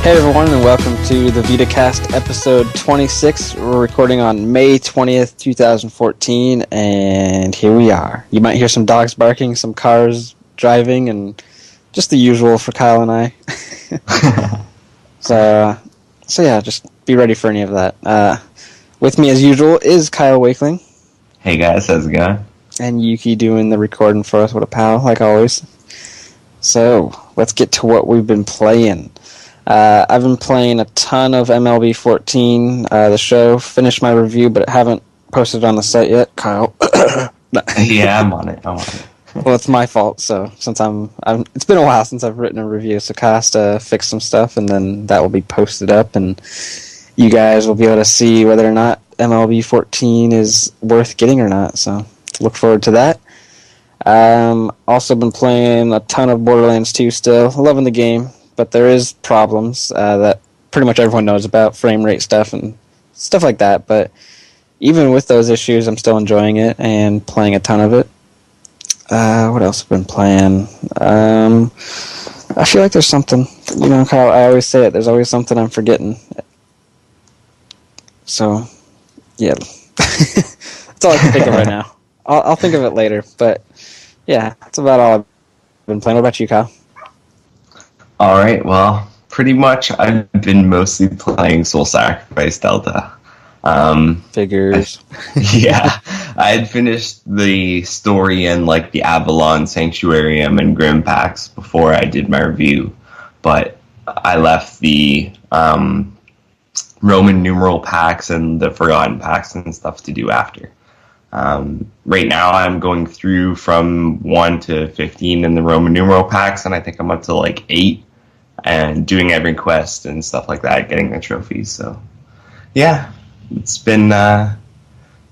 Hey everyone, and welcome to the VitaCast episode 26. We're recording on May 20th, 2014, and here we are. You might hear some dogs barking, some cars driving, and just the usual for Kyle and I. So yeah, just be ready for any of that. With me as usual is Kyle Wakeling. Hey guys, how's it going? And Yuki doing the recording for us. What a pal, like always. So, let's get to what we've been playing. I've been playing a ton of MLB 14, the show. Finished my review, but haven't posted it on the site yet. Kyle. Yeah, I'm on it. Well, it's my fault. So since it's been a while since I've written a review. So Costa fixed some stuff, and then that will be posted up, and you guys will be able to see whether or not MLB 14 is worth getting or not. So look forward to that. Also been playing a ton of Borderlands 2 still. Loving the game. But there is problems that pretty much everyone knows about, frame rate stuff and stuff like that. But even with those issues, I'm still enjoying it and playing a ton of it. What else have I been playing? I feel like there's something, Kyle, I always say it, there's always something I'm forgetting. So, yeah. That's all I can think of right now. I'll think of it later. But, yeah, that's about all I've been playing. What about you, Kyle? All right, well, pretty much I've been mostly playing Soul Sacrifice Delta. Figures. Yeah, I had finished the story and like the Avalon Sanctuarium and Grim packs before I did my review, but I left the Roman numeral packs and the Forgotten packs and stuff to do after. Right now I'm going through from 1 to 15 in the Roman numeral packs, and I think I'm up to like 8 and doing every quest and stuff like that, getting the trophies. So yeah, it's been a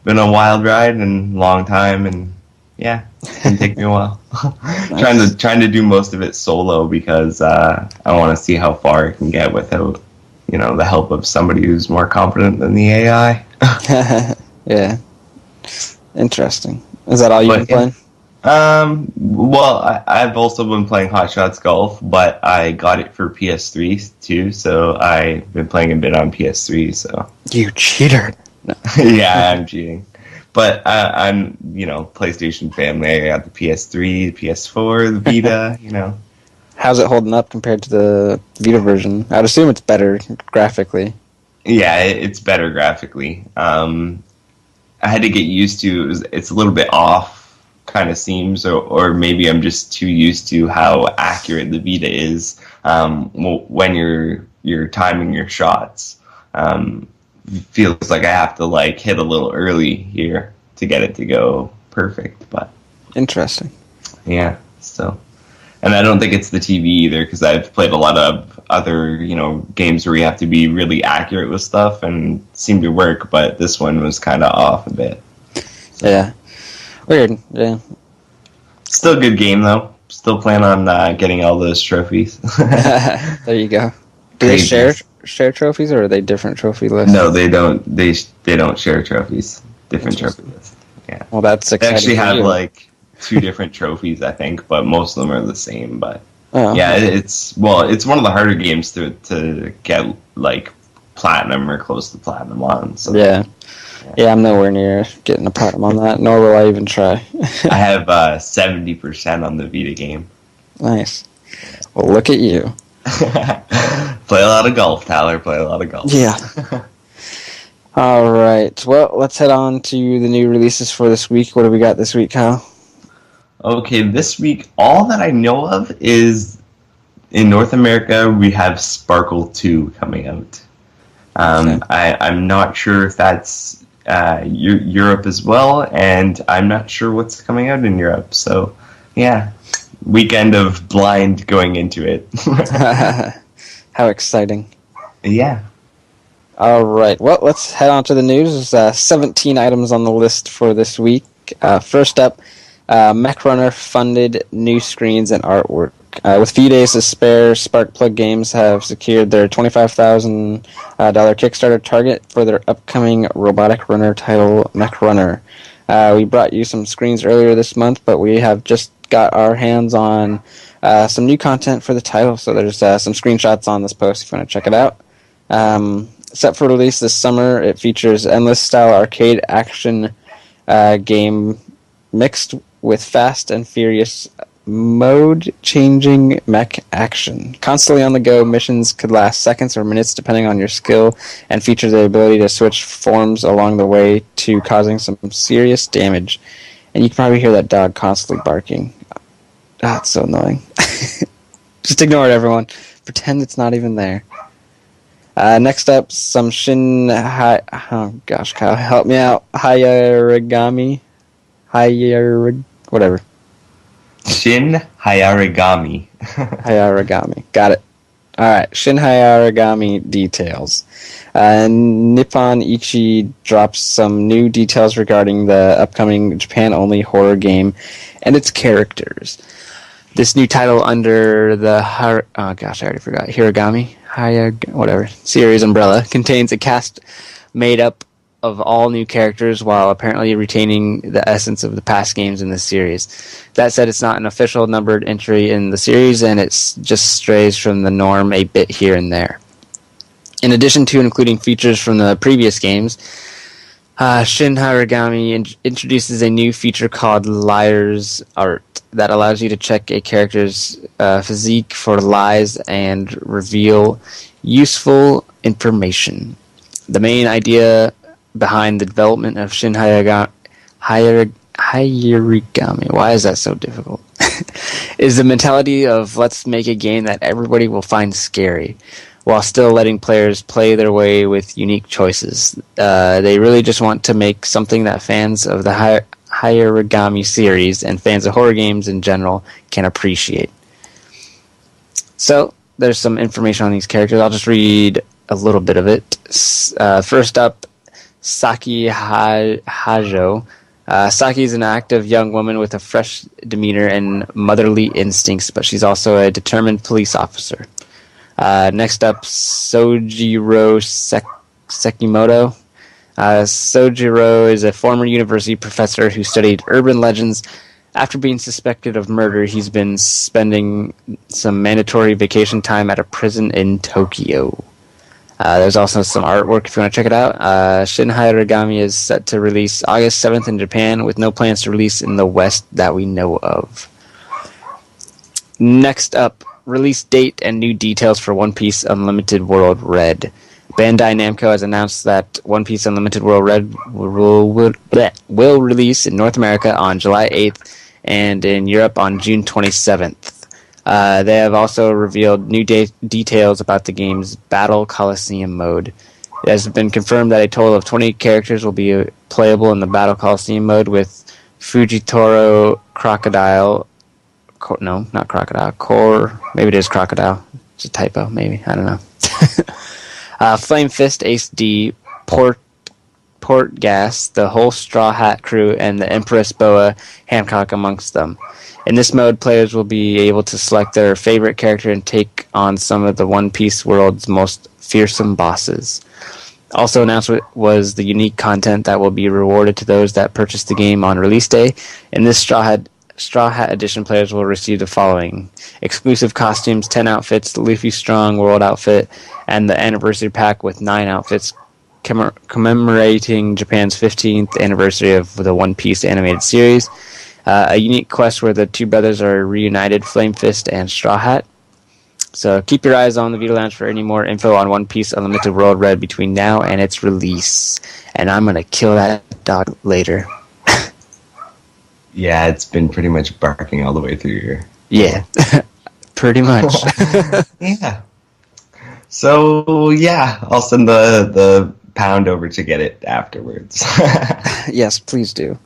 wild ride and long time, and yeah, it's gonna take me a while. Nice. trying to do most of it solo because I want to see how far I can get without the help of somebody who's more competent than the AI. Yeah. Interesting. Is that all you've been playing? Well, I've also been playing Hot Shots Golf, but I got it for PS3 too, so I've been playing a bit on PS3. So you cheater! No. Yeah, I'm cheating, but I'm PlayStation family. I got the PS3, the PS4, the Vita. How's it holding up compared to the Vita version? I'd assume it's better graphically. Yeah, it's better graphically. I had to get used to it's a little bit off, kind of seems, or maybe I'm just too used to how accurate the Vita is when you're timing your shots. Feels like I have to hit a little early here to get it to go perfect. But interesting. Yeah. So, and I don't think it's the TV either, because I've played a lot of other games where you have to be really accurate with stuff and seem to work, but this one was kind of off a bit. So. Yeah. Weird, yeah. Still a good game, though. Still plan on getting all those trophies. There you go. Do they share trophies, or are they different trophy lists? No, they don't. They don't share trophies. Different trophy lists. Yeah. Well, that's exciting. They actually have 2 different trophies, I think, but most of them are the same. But yeah, it's one of the harder games to get platinum or close to platinum on. So yeah, I'm nowhere near getting a platinum on that, nor will I even try. I have 70% on the Vita game. Nice. Well, look at you. Play a lot of golf, Tyler. Play a lot of golf. Yeah. All right. Well, let's head on to the new releases for this week. What do we got this week, Kyle? Okay, this week, all that I know of is in North America, we have Sparkle 2 coming out. Okay. I'm not sure if that's Europe as well, and I'm not sure what's coming out in Europe. So, yeah, weekend of blind going into it. How exciting. Yeah. All right. Well, let's head on to the news. There's 17 items on the list for this week. First up, Mech Runner funded new screens and artwork. With few days to spare, Sparkplug Games have secured their $25,000 Kickstarter target for their upcoming robotic runner title, Mech Runner. We brought you some screens earlier this month, but we have just got our hands on some new content for the title, so there's some screenshots on this post if you want to check it out. Set for release this summer, it features endless-style arcade action game mixed with fast and furious mode-changing mech action. Constantly on the go, missions could last seconds or minutes depending on your skill, and feature the ability to switch forms along the way to causing some serious damage. And you can probably hear that dog constantly barking. Ah, it's so annoying. Just ignore it, everyone. Pretend it's not even there. Next up, some oh gosh, Kyle, help me out. Whatever. Shin Hayarigami. Hayarigami. Got it. Alright, Shin Hayarigami details. Nippon Ichi drops some new details regarding the upcoming Japan-only horror game and its characters. This new title under the I already forgot. Hiragami? Whatever. Series umbrella contains a cast made up of all new characters while apparently retaining the essence of the past games in the series. That said, it's not an official numbered entry in the series, and it just strays from the norm a bit here and there. In addition to including features from the previous games, Shin Harigami introduces a new feature called Liar's Art that allows you to check a character's physique for lies and reveal useful information. The main idea behind the development of Shin Hayarigami, why is that so difficult, is the mentality of let's make a game that everybody will find scary, while still letting players play their way with unique choices. They really just want to make something that fans of the Hayarigami series and fans of horror games in general can appreciate. So, there's some information on these characters. I'll just read a little bit of it. First up, Saki Hajo. Saki is an active young woman with a fresh demeanor and motherly instincts, but she's also a determined police officer. Next up, Sojiro Sekimoto. Sojiro is a former university professor who studied urban legends. After being suspected of murder, he's been spending some mandatory vacation time at a prison in Tokyo. There's also some artwork if you want to check it out. Shin Hayarigami is set to release August 7th in Japan, with no plans to release in the West that we know of. Next up, release date and new details for One Piece Unlimited World Red. Bandai Namco has announced that One Piece Unlimited World Red will release in North America on July 8th and in Europe on June 27th. They have also revealed new details about the game's Battle Coliseum mode. It has been confirmed that a total of 20 characters will be playable in the Battle Coliseum mode, with Fujitoro Crocodile. No, not Crocodile. Core. Maybe it is Crocodile. It's a typo, maybe. I don't know. Flame Fist, Ace D, Portgas, the whole Straw Hat crew, and the Empress Boa Hancock amongst them. In this mode, players will be able to select their favorite character and take on some of the One Piece world's most fearsome bosses. Also announced was the unique content that will be rewarded to those that purchase the game on release day. In this Straw Hat Edition, players will receive the following: exclusive costumes, 10 outfits, the Luffy Strong World outfit, and the Anniversary Pack with 9 outfits commemorating Japan's 15th anniversary of the One Piece animated series. A unique quest where the two brothers are reunited, Flame Fist and Straw Hat. So keep your eyes on the Vita Lounge for any more info on One Piece Unlimited World Red between now and its release. And I'm going to kill that dog later. Yeah, it's been pretty much barking all the way through here. Yeah, pretty much. Yeah. So, yeah, I'll send the pound over to get it afterwards. Yes, please do.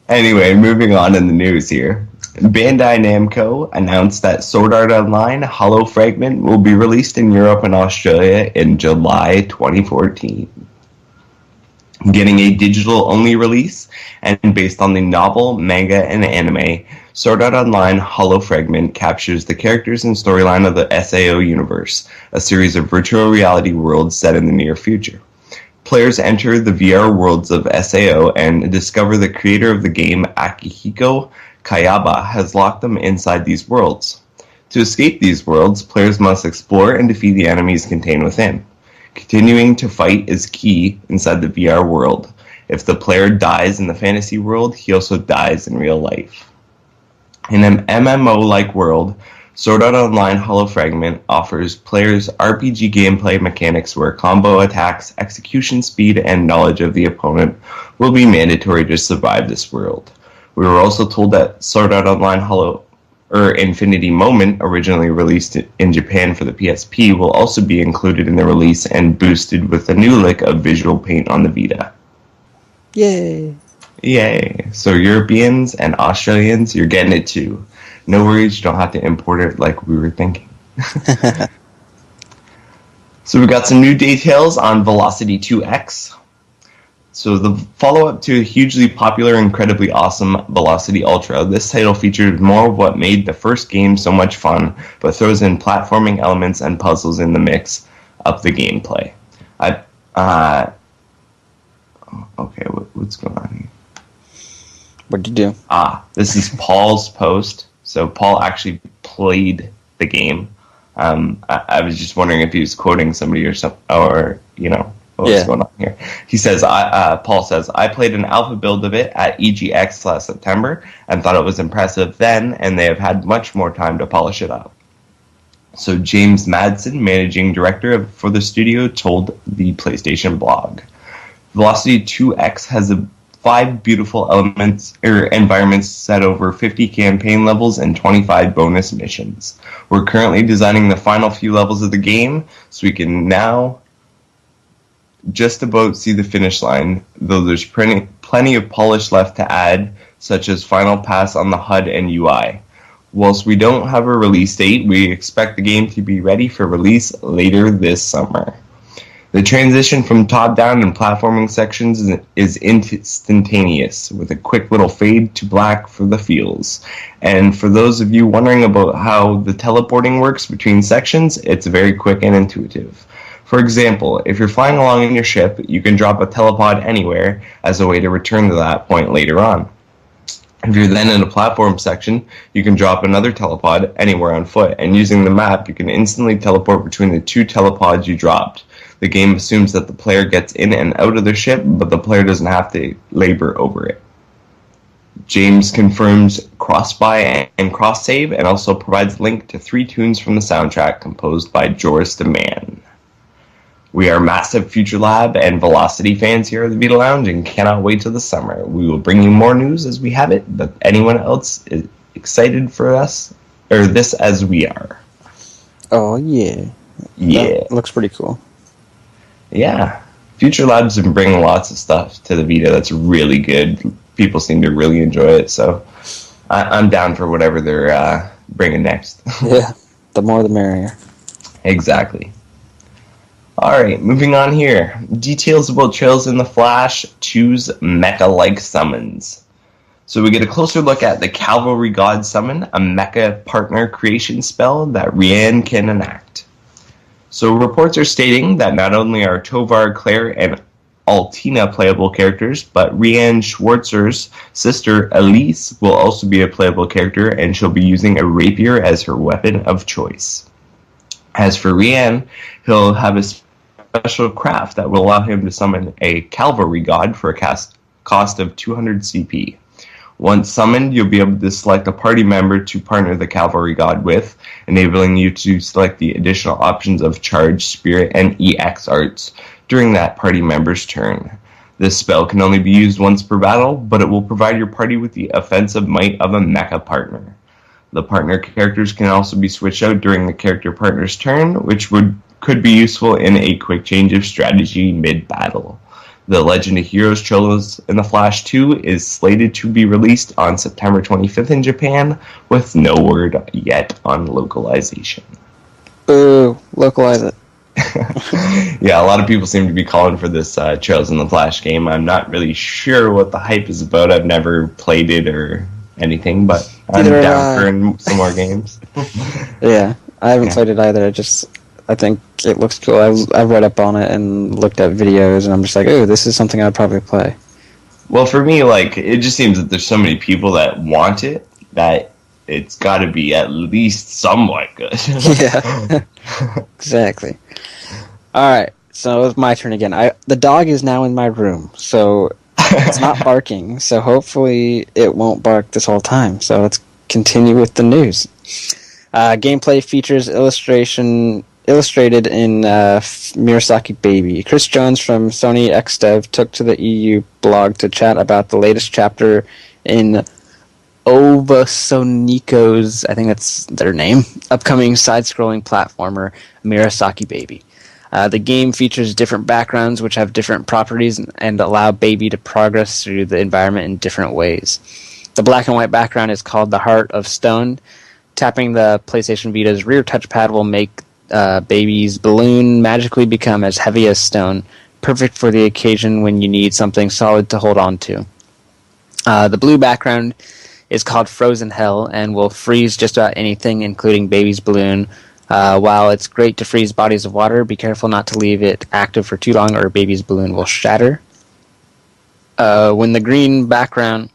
Anyway, moving on in the news here. Bandai Namco announced that Sword Art Online Hollow Fragment will be released in Europe and Australia in July 2014. Getting a digital-only release, and based on the novel, manga, and anime, Sword Art Online Hollow Fragment captures the characters and storyline of the SAO universe, a series of virtual reality worlds set in the near future. Players enter the VR worlds of SAO and discover the creator of the game, Akihiko Kayaba, has locked them inside these worlds. To escape these worlds, players must explore and defeat the enemies contained within. Continuing to fight is key inside the VR world. If the player dies in the fantasy world, he also dies in real life. In an MMO-like world, Sword Art Online Hollow Fragment offers players RPG gameplay mechanics where combo attacks, execution speed, and knowledge of the opponent will be mandatory to survive this world. We were also told that Sword Art Online Infinity Moment, originally released in Japan for the PSP, will also be included in the release and boosted with a new lick of visual paint on the Vita. Yay! Yay! So Europeans and Australians, you're getting it too. No worries, you don't have to import it like we were thinking. So we got some new details on Velocity 2X. So the follow-up to a hugely popular, incredibly awesome Velocity Ultra, this title featured more of what made the first game so much fun, but throws in platforming elements and puzzles in the mix up the gameplay. Okay, what's going on here? What'd you do? This is Paul's post. So Paul actually played the game. I was just wondering if he was quoting somebody or something, or what was going on here. He says, Paul says, I played an alpha build of it at EGX last September and thought it was impressive then, and they have had much more time to polish it up. So James Madsen, managing director for the studio, told the PlayStation blog, Velocity 2X has 5 beautiful environments set over 50 campaign levels and 25 bonus missions. We're currently designing the final few levels of the game, so we can now just about see the finish line, though there's plenty of polish left to add, such as final pass on the HUD and UI. Whilst we don't have a release date, we expect the game to be ready for release later this summer. The transition from top-down and platforming sections is instantaneous, with a quick little fade to black for the feels. And for those of you wondering about how the teleporting works between sections, it's very quick and intuitive. For example, if you're flying along in your ship, you can drop a telepod anywhere as a way to return to that point later on. If you're then in a platform section, you can drop another telepod anywhere on foot, and using the map, you can instantly teleport between the 2 telepods you dropped. The game assumes that the player gets in and out of their ship, but the player doesn't have to labor over it. James confirms cross-buy and cross-save, and also provides a link to 3 tunes from the soundtrack composed by Joris de Man. We are massive Future Lab and Velocity fans here at the Vita Lounge and cannot wait till the summer. We will bring you more news as we have it, but anyone else is excited for this as we are. Oh, yeah. Yeah. That looks pretty cool. Yeah. Future Lab's been bringing lots of stuff to the Vita that's really good. People seem to really enjoy it, so I'm down for whatever they're bringing next. Yeah, the more the merrier. Exactly. Alright, moving on here. Details about Trails in the Flash 2's mecha-like summons. So we get a closer look at the Cavalry God summon, a mecha partner creation spell that Rian can enact. So reports are stating that not only are Tovar, Claire, and Altina playable characters, but Rian Schwarzer's sister Elise will also be a playable character, and she'll be using a rapier as her weapon of choice. As for Rian, he'll have a special craft that will allow him to summon a Cavalry God for a cost of 200 CP. Once summoned, you'll be able to select a party member to partner the Cavalry God with, enabling you to select the additional options of Charge, Spirit, and EX arts during that party member's turn. This spell can only be used once per battle, but it will provide your party with the offensive might of a mecha partner. The partner characters can also be switched out during the character partner's turn, which could be useful in a quick change of strategy mid-battle. The Legend of Heroes Trails in the Flash 2 is slated to be released on September 25th in Japan, with no word yet on localization. Boo, localize it. Yeah, a lot of people seem to be calling for this Trails in the Flash game. I'm not really sure what the hype is about. I've never played it or anything, but I'm down for some more games. Yeah, I haven't played it either. I just I think it looks cool. I've read up on it and looked at videos, and I'm just like, oh, this is something I'd probably play. Well, for me, like, it just seems that there's so many people that want it that it's got to be at least somewhat good. Yeah, exactly. All right, so it's my turn again. The dog is now in my room, so it's not barking. So hopefully it won't bark this whole time. So let's continue with the news. Gameplay features illustrated in Murasaki Baby. Chris Jones from Sony XDev took to the EU blog to chat about the latest chapter in Obasonico's, I think that's their name, upcoming side-scrolling platformer, Murasaki Baby. The game features different backgrounds which have different properties and allow Baby to progress through the environment in different ways. The black and white background is called the Heart of Stone. Tapping the PlayStation Vita's rear touchpad will make Baby's balloon magically become as heavy as stone, perfect for the occasion when you need something solid to hold on to. The blue background is called Frozen Hell and will freeze just about anything, including Baby's balloon. While it's great to freeze bodies of water, be careful not to leave it active for too long or Baby's balloon will shatter. When the green background,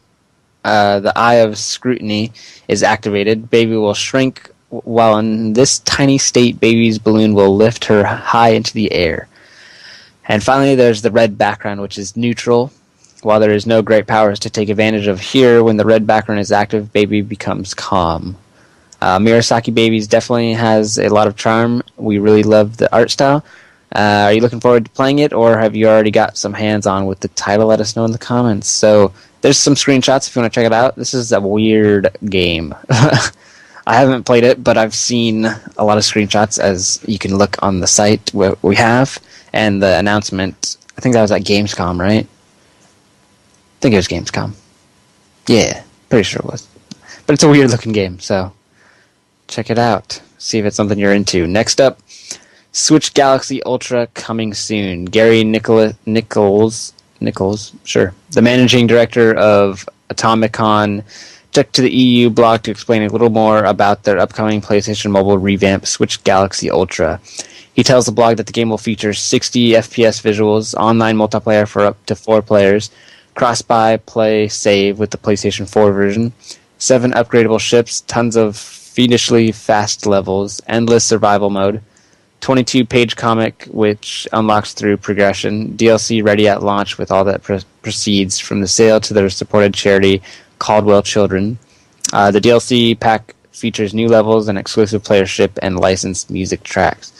the Eye of Scrutiny, is activated, Baby will shrink, while in this tiny state, Baby's balloon will lift her high into the air. And finally, there's the red background, which is neutral. While there is no great powers to take advantage of here, when the red background is active, Baby becomes calm. Murasaki Babies definitely has a lot of charm. We really love the art style. Are you looking forward to playing it, or have you already got some hands-on with the title? Let us know in the comments. So there's some screenshots if you want to check it out. This is a weird game. I haven't played it, but I've seen a lot of screenshots, as you can look on the site where we have, and the announcement. I think that was at Gamescom, right? I think it was Gamescom. Yeah, pretty sure it was. But it's a weird-looking game, so check it out. See if it's something you're into. Next up, Switch Galaxy Ultra coming soon. Gary Nichols, sure, the managing director of Atomicon, took to the EU blog to explain a little more about their upcoming PlayStation Mobile revamp, Switch Galaxy Ultra. He tells the blog that the game will feature 60 FPS visuals, online multiplayer for up to 4 players, cross-buy, play, save with the PlayStation 4 version, 7 upgradable ships, tons of fiendishly fast levels, endless survival mode, 22-page comic which unlocks through progression, DLC ready at launch with all that proceeds from the sale to the supported charity Caldwell Children. The DLC pack features new levels and exclusive playership and licensed music tracks.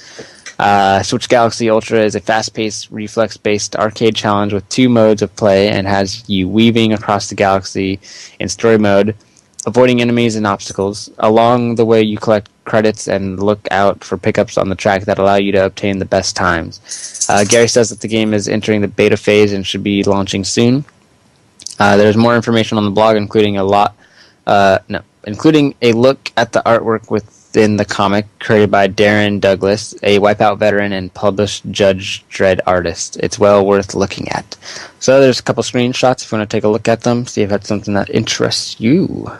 Switch Galaxy Ultra is a fast-paced, reflex-based arcade challenge with 2 modes of play and has you weaving across the galaxy in story mode, avoiding enemies and obstacles. Along the way, you collect credits and look out for pickups on the track that allow you to obtain the best times. Gary says that the game is entering the beta phase and should be launching soon. There's more information on the blog, including a look at the artwork within the comic created by Darren Douglas, a Wipeout veteran and published Judge Dredd artist. It's well worth looking at. So there's a couple screenshots if you want to take a look at them, see if that's something that interests you.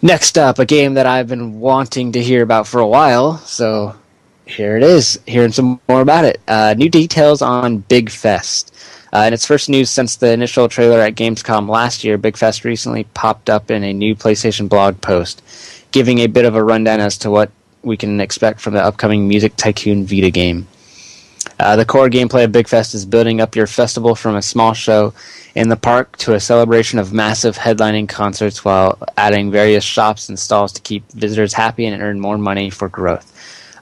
Next up, a game that I've been wanting to hear about for a while, so here it is, hearing some more about it. New details on Big Fest. In its first news since the initial trailer at Gamescom last year, Big Fest recently popped up in a new PlayStation blog post, giving a bit of a rundown as to what we can expect from the upcoming Music Tycoon Vita game. The core gameplay of Big Fest is building up your festival from a small show in the park to a celebration of massive headlining concerts while adding various shops and stalls to keep visitors happy and earn more money for growth.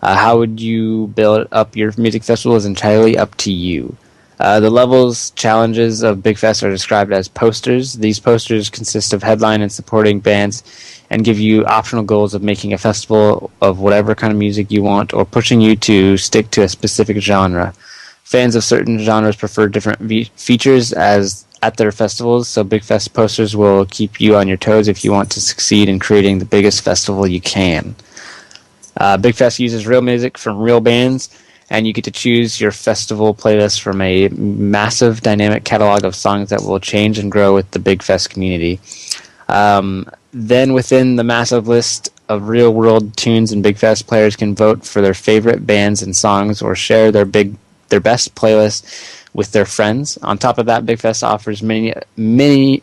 How would you build up your music festival is entirely up to you. The levels challenges of Big Fest are described as posters. These posters consist of headline and supporting bands and give you optional goals of making a festival of whatever kind of music you want or pushing you to stick to a specific genre. Fans of certain genres prefer different features as at their festivals, so Big Fest posters will keep you on your toes if you want to succeed in creating the biggest festival you can. Big Fest uses real music from real bands, and you get to choose your festival playlist from a massive dynamic catalog of songs that will change and grow with the Big Fest community. Then within the massive list of real-world tunes, and Big Fest players can vote for their favorite bands and songs or share their best playlist with their friends. On top of that, Big Fest offers many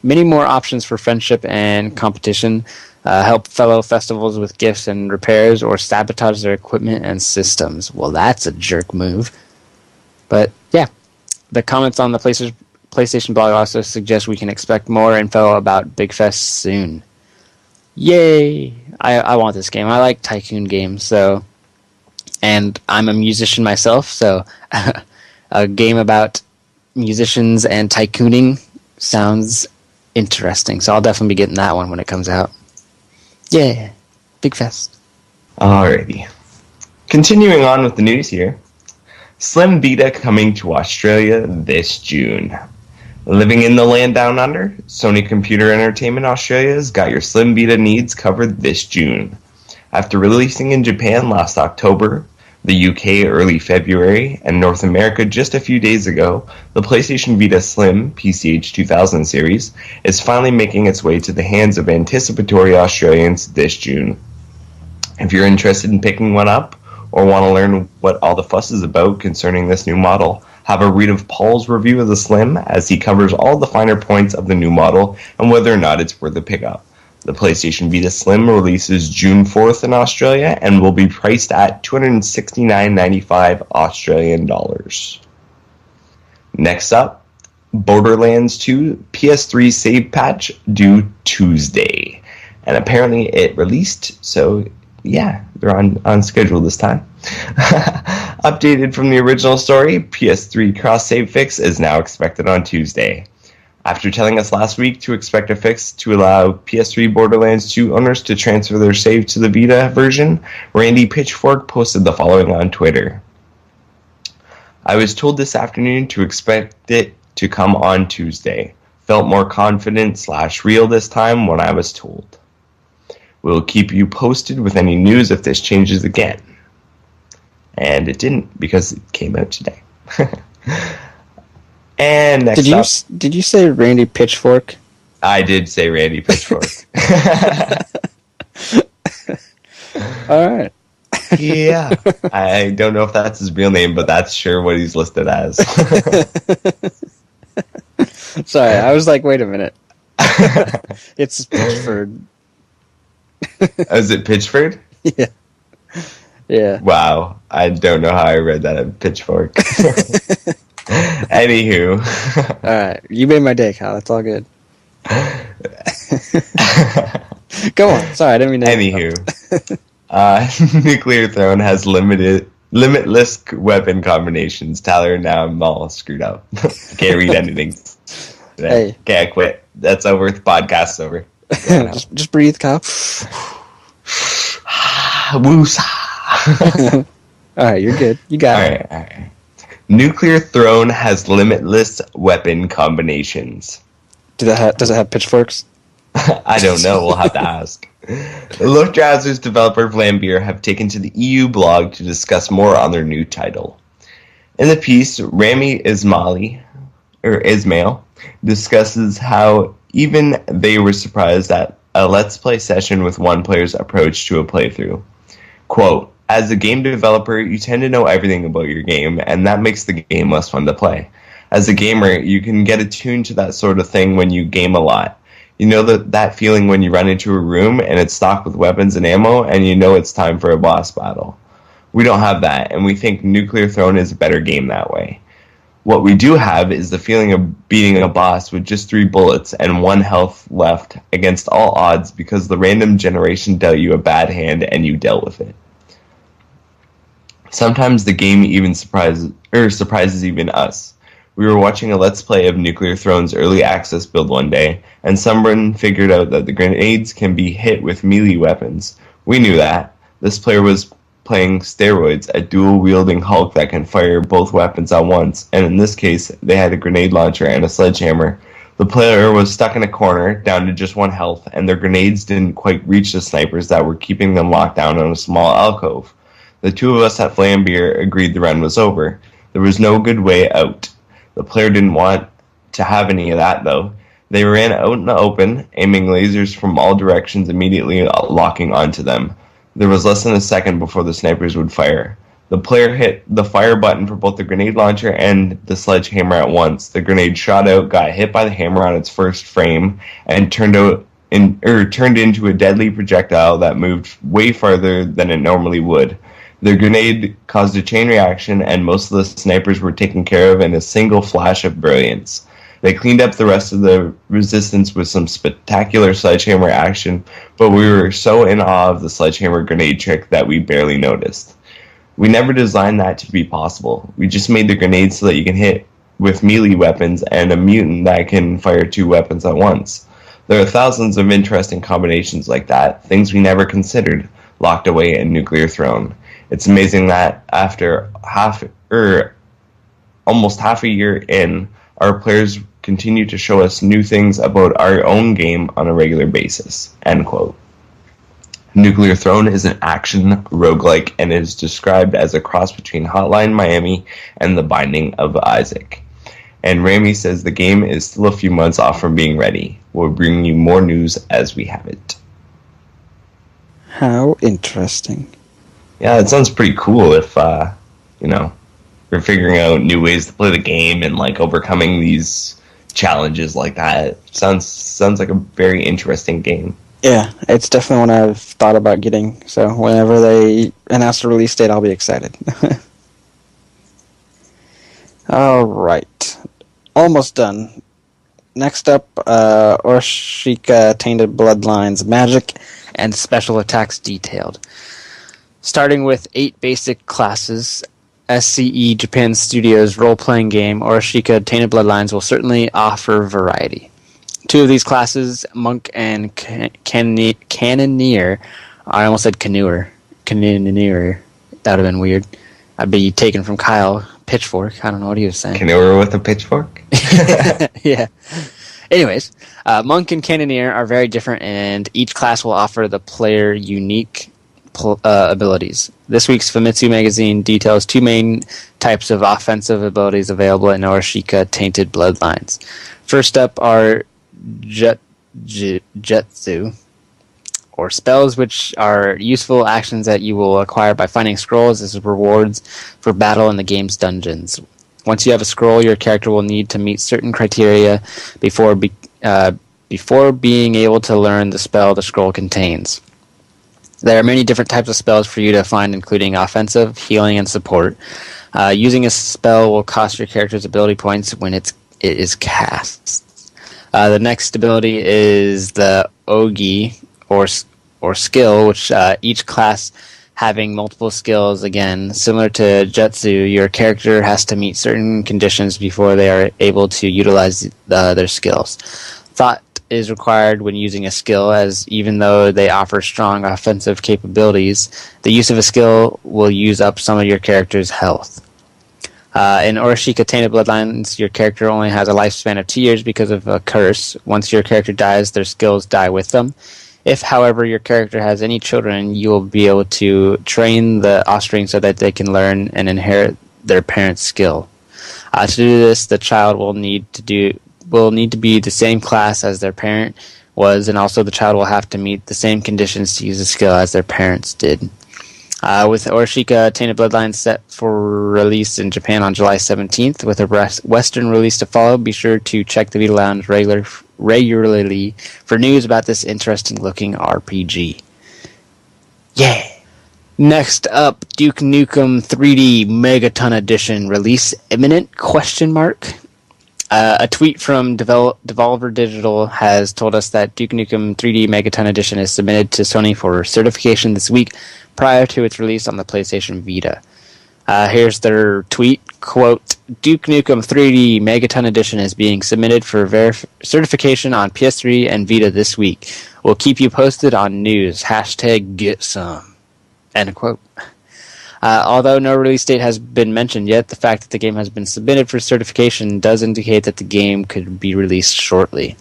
more options for friendship and competition. Help fellow festivals with gifts and repairs, or sabotage their equipment and systems. Well, that's a jerk move. But yeah, the comments on the PlayStation blog also suggest we can expect more info about Big Fest soon. Yay! I want this game. I like tycoon games, so, and I'm a musician myself, so a game about musicians and tycooning sounds interesting. So I'll definitely be getting that one when it comes out. Yeah, Big Fest. Alrighty. Continuing on with the news here. Slim Vita coming to Australia this June. Living in the land down under, Sony Computer Entertainment Australia's got your Slim Vita needs covered this June. After releasing in Japan last October, the UK early February, and North America just a few days ago, the PlayStation Vita Slim PCH 2000 series is finally making its way to the hands of anticipatory Australians this June. If you're interested in picking one up, or want to learn what all the fuss is about concerning this new model, have a read of Paul's review of the Slim, as he covers all the finer points of the new model and whether or not it's worth a pickup. The PlayStation Vita Slim releases June 4th in Australia and will be priced at $269.95 Australian dollars. Next up, Borderlands 2 PS3 save patch due Tuesday. And apparently it released, so yeah, they're on schedule this time. Updated from the original story, PS3 cross-save fix is now expected on Tuesday. After telling us last week to expect a fix to allow PS3 Borderlands 2 owners to transfer their save to the Vita version, Randy Pitchfork posted the following on Twitter. I was told this afternoon to expect it to come on Tuesday. Felt more confident / real this time when I was told. We'll keep you posted with any news if this changes again. And it didn't, because it came out today. And next up... Did you say Randy Pitchfork? I did say Randy Pitchfork. Alright. Yeah. I don't know if that's his real name, but that's sure what he's listed as. Sorry, I was like, wait a minute. It's Pitchford. Oh, is it Pitchford? Yeah. Yeah. Wow. I don't know how I read that at Pitchfork. Anywho. Alright. You made my day, Kyle. It's all good. Go on. Sorry, I didn't mean to. Anywho. Nuclear Throne has limitless weapon combinations. Tyler, now I'm all screwed up. Can't read anything. Hey. Okay, I quit. That's over. The podcast's over. just breathe, Kyle. Woosah. Alright, you're good. You got it. All right. Nuclear Throne has limitless weapon combinations. Does it have pitchforks? I don't know. We'll have to ask. Look Jazzers developer Vlambeer have taken to the EU blog to discuss more on their new title. In the piece, Rami Ismail discusses how even they were surprised at a Let's Play session with one player's approach to a playthrough. Quote, as a game developer, you tend to know everything about your game, and that makes the game less fun to play. As a gamer, you can get attuned to that sort of thing when you game a lot. You know that feeling when you run into a room and it's stocked with weapons and ammo, and you know it's time for a boss battle. We don't have that, and we think Nuclear Throne is a better game that way. What we do have is the feeling of beating a boss with just 3 bullets and 1 health left against all odds because the random generation dealt you a bad hand and you dealt with it. Sometimes the game even surprises even us. We were watching a Let's Play of Nuclear Throne's early access build one day, and someone figured out that the grenades can be hit with melee weapons. We knew that. This player was playing steroids, a dual-wielding Hulk that can fire both weapons at once, and in this case, they had a grenade launcher and a sledgehammer. The player was stuck in a corner, down to just 1 health, and their grenades didn't quite reach the snipers that were keeping them locked down in a small alcove. The 2 of us at Flambeer agreed the run was over. There was no good way out. The player didn't want to have any of that, though. They ran out in the open, aiming lasers from all directions, immediately locking onto them. There was less than a second before the snipers would fire. The player hit the fire button for both the grenade launcher and the sledgehammer at once. The grenade shot out, got hit by the hammer on its first frame, and turned into a deadly projectile that moved way farther than it normally would. The grenade caused a chain reaction, and most of the snipers were taken care of in a single flash of brilliance. They cleaned up the rest of the resistance with some spectacular sledgehammer action, but we were so in awe of the sledgehammer grenade trick that we barely noticed. We never designed that to be possible. We just made the grenades so that you can hit with melee weapons and a mutant that can fire 2 weapons at once. There are thousands of interesting combinations like that, things we never considered, locked away in Nuclear Throne. It's amazing that after almost half a year in, our players continue to show us new things about our own game on a regular basis. End quote. Nuclear Throne is an action roguelike and is described as a cross between Hotline Miami and The Binding of Isaac. And Rami says the game is still a few months off from being ready. We'll bring you more news as we have it. How interesting. Yeah, it sounds pretty cool if, we're figuring out new ways to play the game and, overcoming these challenges like that. It sounds like a very interesting game. Yeah, it's definitely one I've thought about getting. So whenever they announce the release date, I'll be excited. All right. Almost done. Next up, Orshika Tainted Bloodlines Magic and Special Attacks Detailed. Starting with 8 basic classes, SCE Japan Studios role-playing game Orshika Tainted Bloodlines will certainly offer variety. 2 of these classes, Monk and Cannoneer, I almost said Cannoneer. That would have been weird. I'd be taken from Kyle Pitchfork. I don't know what he was saying. Cannoneer with a pitchfork? Yeah. Anyways, Monk and Cannoneer are very different, and each class will offer the player unique abilities. This week's Famitsu magazine details 2 main types of offensive abilities available in Orshika Tainted Bloodlines. First up are Jutsu, or spells, which are useful actions that you will acquire by finding scrolls as rewards for battle in the game's dungeons. Once you have a scroll, your character will need to meet certain criteria before being able to learn the spell the scroll contains. There are many different types of spells for you to find, including offensive, healing, and support. Using a spell will cost your character's ability points when it is cast. The next ability is the Ogi, or skill, which each class having multiple skills. Again, similar to Jutsu, your character has to meet certain conditions before they are able to utilize their skills. Thought is required when using a skill, as even though they offer strong offensive capabilities, the use of a skill will use up some of your character's health. In Orshika Tainted Bloodlines, your character only has a lifespan of 2 years because of a curse. Once your character dies, their skills die with them. If, however, your character has any children, you will be able to train the offspring so that they can learn and inherit their parents' skill. To do this, the child will need to be the same class as their parent was, and also the child will have to meet the same conditions to use the skill as their parents did. With Orshika Tainted Bloodlines set for release in Japan on July 17th, with a Western release to follow, be sure to check the Vita Lounge regularly for news about this interesting-looking RPG. Yeah! Next up, Duke Nukem 3D Megaton Edition release imminent? A tweet from Devolver Digital has told us that Duke Nukem 3D Megaton Edition is submitted to Sony for certification this week prior to its release on the PlayStation Vita. Here's their tweet, quote, Duke Nukem 3D Megaton Edition is being submitted for certification on PS3 and Vita this week. We'll keep you posted on news. #GetSome. End quote. Although no release date has been mentioned yet, the fact that the game has been submitted for certification does indicate that the game could be released shortly.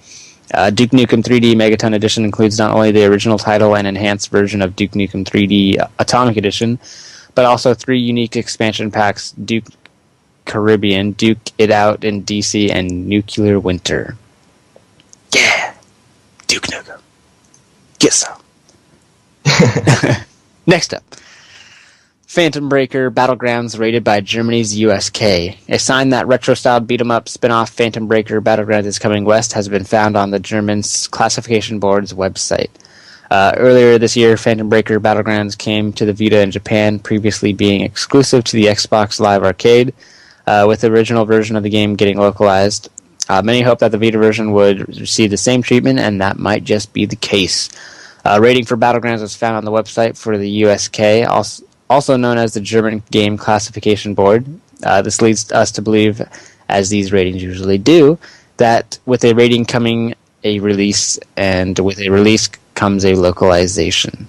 Duke Nukem 3D Megaton Edition includes not only the original title and enhanced version of Duke Nukem 3D Atomic Edition, but also 3 unique expansion packs, Duke Caribbean, Duke It Out in DC, and Nuclear Winter. Yeah. Duke Nukem. Get some. Next up. Phantom Breaker Battlegrounds rated by Germany's USK. A sign that retro-styled beat-em-up spin-off Phantom Breaker Battlegrounds is coming west has been found on the German classification board's website. Earlier this year, Phantom Breaker Battlegrounds came to the Vita in Japan, previously being exclusive to the Xbox Live Arcade, with the original version of the game getting localized. Many hope that the Vita version would receive the same treatment, and that might just be the case. Rating for Battlegrounds was found on the website for the USK, also known as the German Game Classification Board. This leads us to believe, as these ratings usually do, that with a rating coming a release, and with a release comes a localization.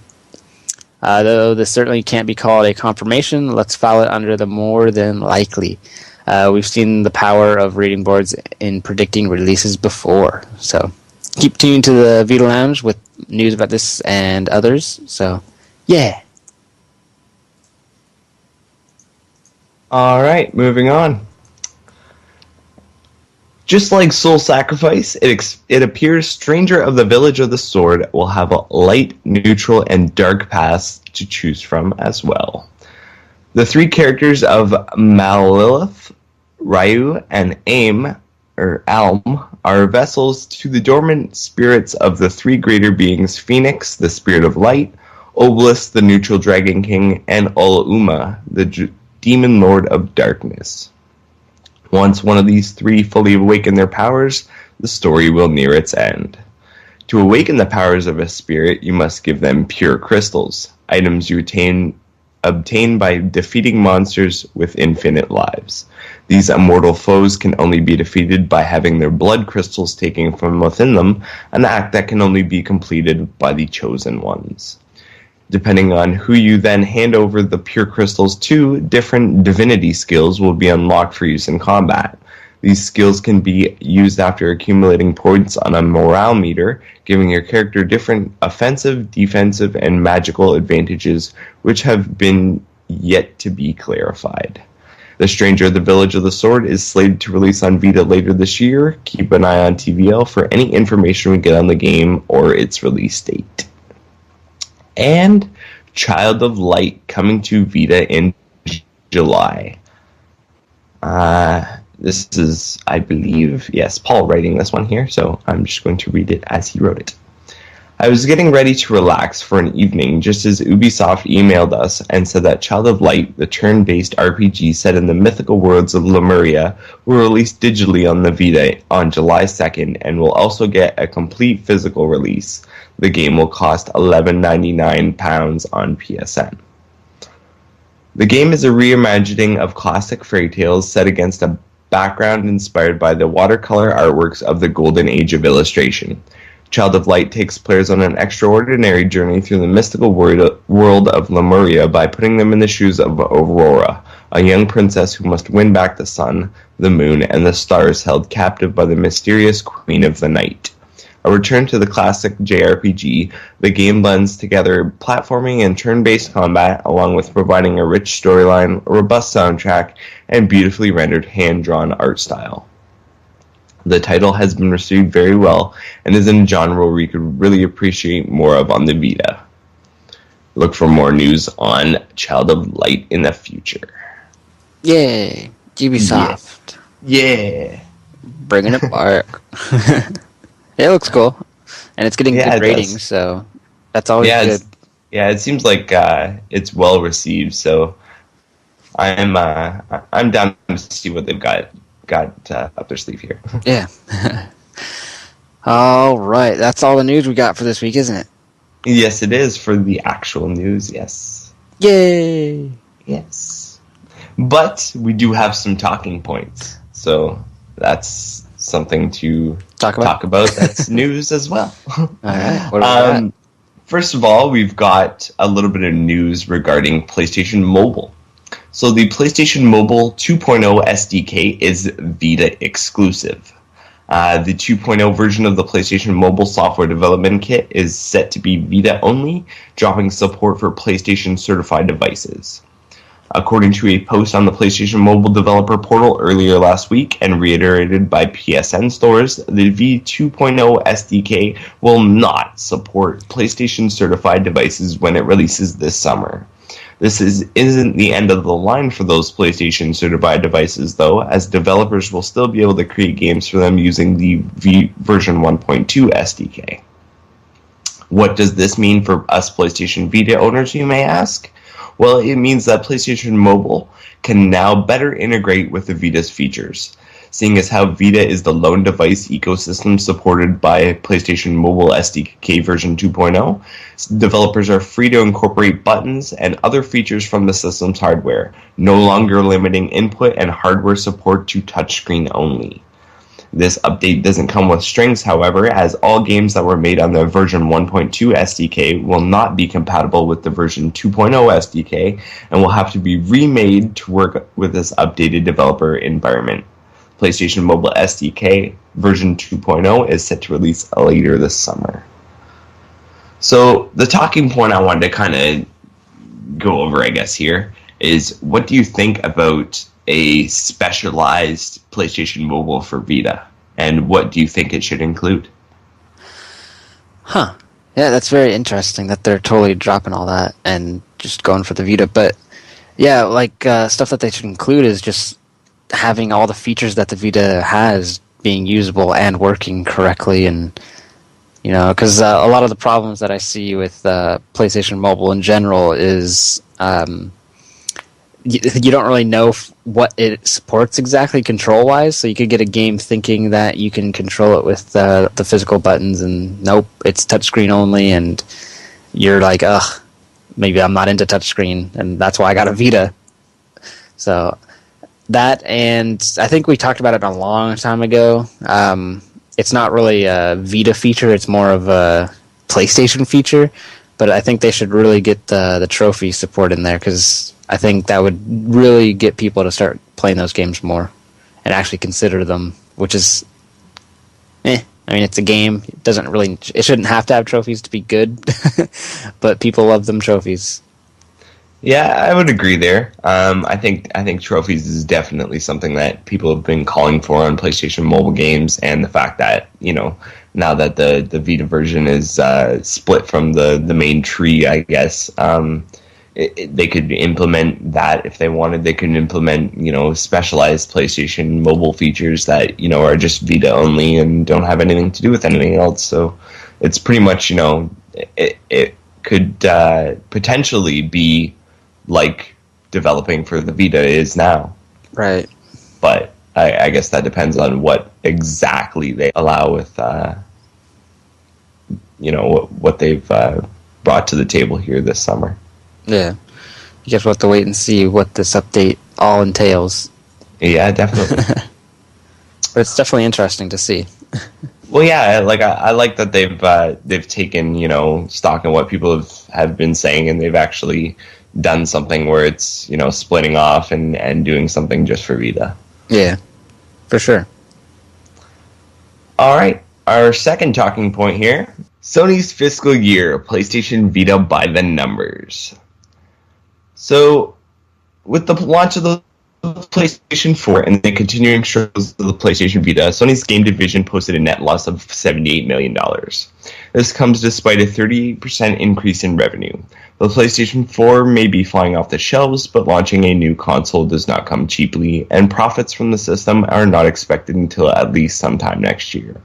Though this certainly can't be called a confirmation, let's file it under the more than likely. We've seen the power of rating boards in predicting releases before. So keep tuned to the Vita Lounge with news about this and others. So, yeah. All right, moving on. Just like Soul Sacrifice, it appears Stranger of the Village of the Sword will have a light, neutral, and dark paths to choose from as well. The three characters of Malilith, Ryu, and Alm are vessels to the dormant spirits of the three greater beings Phoenix, the spirit of light, Obelisk, the neutral dragon king, and Uluma, the demon lord of darkness. Once one of these three fully awaken their powers, the story will near its end. To awaken the powers of a spirit, you must give them pure crystals, items you obtain by defeating monsters with infinite lives. These immortal foes can only be defeated by having their blood crystals taken from within them, an act that can only be completed by the chosen ones. Depending on who you then hand over the pure crystals to, different divinity skills will be unlocked for use in combat. These skills can be used after accumulating points on a morale meter, giving your character different offensive, defensive, and magical advantages, which have been yet to be clarified. The Stranger of the Village of the Sword is slated to release on Vita later this year. Keep an eye on TVL for any information we get on the game or its release date. And Child of Light coming to Vita in July. This is, I believe, yes, Paul writing this one here, so I'm just going to read it as he wrote it. I was getting ready to relax for an evening just as Ubisoft emailed us and said that Child of Light, the turn-based RPG set in the mythical worlds of Lemuria, will release digitally on the Vita on July 2nd and will also get a complete physical release. The game will cost £11.99 on PSN. The game is a reimagining of classic fairy tales set against a background inspired by the watercolor artworks of the golden age of illustration. Child of Light takes players on an extraordinary journey through the mystical world of Lemuria by putting them in the shoes of Aurora, a young princess who must win back the sun, the moon, and the stars held captive by the mysterious Queen of the Night. A return to the classic JRPG, the game blends together platforming and turn-based combat, along with providing a rich storyline, a robust soundtrack, and beautifully rendered hand-drawn art style. The title has been received very well, and is in a genre we could really appreciate more of on the Vita. Look for more news on Child of Light in the future. Yay! Ubisoft. Yeah. Bringing it back. It looks cool, and it's getting good ratings, so that's always good. It seems like it's well received, so I'm down to see what they've got up their sleeve here. Yeah. All right, that's all the news we got for this week, isn't it? Yes, it is for the actual news. Yes. Yay! Yes. But we do have some talking points, so that's something to talk about. That's news as well. All right. What about that? First of all, we've got a little bit of news regarding PlayStation Mobile. So the PlayStation Mobile 2.0 SDK is Vita exclusive. The 2.0 version of the PlayStation Mobile Software Development Kit is set to be Vita only, dropping support for PlayStation certified devices. According to a post on the PlayStation Mobile Developer Portal earlier last week and reiterated by PSN stores, the V2.0 SDK will not support PlayStation certified devices when it releases this summer. This isn't the end of the line for those PlayStation certified devices, though, as developers will still be able to create games for them using the version 1.2 SDK. What does this mean for us PlayStation Vita owners, you may ask? Well, it means that PlayStation Mobile can now better integrate with the Vita's features. Seeing as how Vita is the lone device ecosystem supported by PlayStation Mobile SDK version 2.0, developers are free to incorporate buttons and other features from the system's hardware, no longer limiting input and hardware support to touchscreen only. This update doesn't come with strings, however, as all games that were made on the version 1.2 SDK will not be compatible with the version 2.0 SDK and will have to be remade to work with this updated developer environment. PlayStation Mobile SDK version 2.0 is set to release later this summer. So the talking point I wanted to kind of go over, I guess, here is, what do you think about a specialized PlayStation Mobile for Vita? And what do you think it should include? Yeah, that's very interesting that they're totally dropping all that and just going for the Vita. But yeah, like stuff that they should include is just having all the features that the Vita has being usable and working correctly. And because a lot of the problems that I see with PlayStation Mobile in general is you don't really know what it supports exactly control-wise, so you could get a game thinking that you can control it with the physical buttons, and nope, it's touchscreen only, and you're like, ugh, maybe I'm not into touchscreen, and that's why I got a Vita. So that, and I think we talked about it a long time ago. It's not really a Vita feature, it's more of a PlayStation feature, but I think they should really get the trophy support in there, because I think that would really get people to start playing those games more and actually consider them, which is, I mean, it's a game. It shouldn't have to have trophies to be good, but people love them trophies. Yeah, I would agree there. I think trophies is definitely something that people have been calling for on PlayStation mobile games, and the fact that, now that the Vita version is split from the main tree, I guess, they could implement that if they wanted. They could implement, specialized PlayStation mobile features that, are just Vita only and don't have anything to do with anything else. So it's pretty much, it could potentially be like developing for the Vita is now. Right. But I guess that depends on what exactly they allow with, what they've brought to the table here this summer. Yeah. You guess we'll have to wait and see what this update all entails. Yeah, definitely. But it's definitely interesting to see. Well, yeah, I like that they've taken, stock in what people have been saying, and they've actually done something where it's, splitting off and doing something just for Vita. Yeah, for sure. All right, our second talking point here: Sony's fiscal year, PlayStation Vita by the numbers. So, with the launch of the PlayStation 4 and the continuing struggles of the PlayStation Vita, Sony's game division posted a net loss of $78 million. This comes despite a 30% increase in revenue. The PlayStation 4 may be flying off the shelves, but launching a new console does not come cheaply, and profits from the system are not expected until at least sometime next year.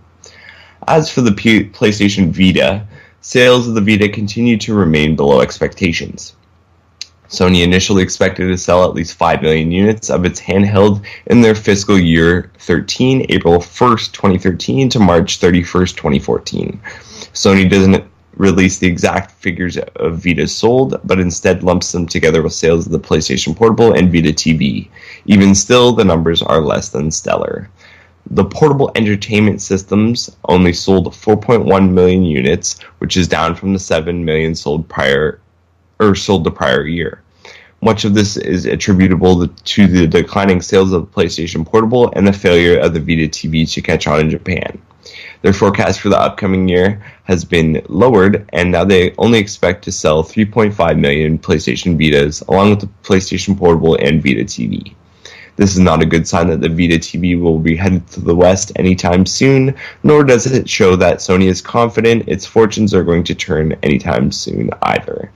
As for the PlayStation Vita, sales of the Vita continue to remain below expectations. Sony initially expected to sell at least 5 million units of its handheld in their fiscal year 13, April 1st, 2013 to March 31st, 2014. Sony doesn't release the exact figures of Vitas sold, but instead lumps them together with sales of the PlayStation Portable and Vita TV. Even still, the numbers are less than stellar. The portable entertainment systems only sold 4.1 million units, which is down from the 7 million sold the prior year. Much of this is attributable to the declining sales of the PlayStation Portable and the failure of the Vita TV to catch on in Japan. Their forecast for the upcoming year has been lowered, and now they only expect to sell 3.5 million PlayStation Vitas, along with the PlayStation Portable and Vita TV. This is not a good sign that the Vita TV will be headed to the West anytime soon, nor does it show that Sony is confident its fortunes are going to turn anytime soon either.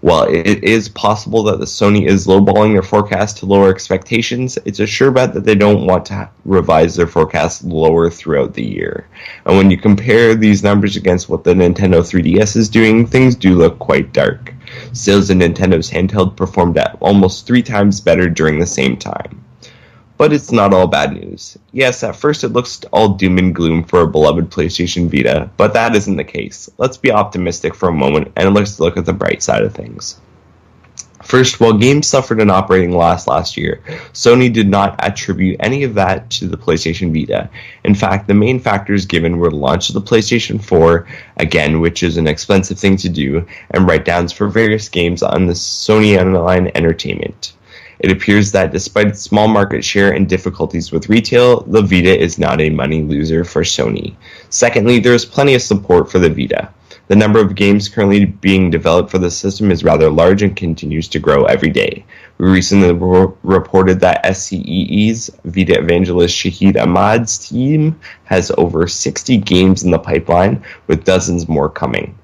While it is possible that the Sony is lowballing their forecast to lower expectations, it's a sure bet that they don't want to revise their forecast lower throughout the year. And when you compare these numbers against what the Nintendo 3DS is doing, things do look quite dark. Sales of Nintendo's handheld performed at almost 3 times better during the same time. But it's not all bad news. Yes, at first it looks all doom and gloom for a beloved PlayStation Vita, but that isn't the case. Let's be optimistic for a moment, and let's look at the bright side of things. First, while games suffered an operating loss last year, Sony did not attribute any of that to the PlayStation Vita. In fact, the main factors given were the launch of the PlayStation 4, again, which is an expensive thing to do, and write-downs for various games on the Sony Online Entertainment. It appears that despite its small market share and difficulties with retail, the Vita is not a money loser for Sony. Secondly, there is plenty of support for the Vita. The number of games currently being developed for the system is rather large and continues to grow every day. We recently reported that SCEE's Vita evangelist Shahid Ahmad's team has over 60 games in the pipeline, with dozens more coming.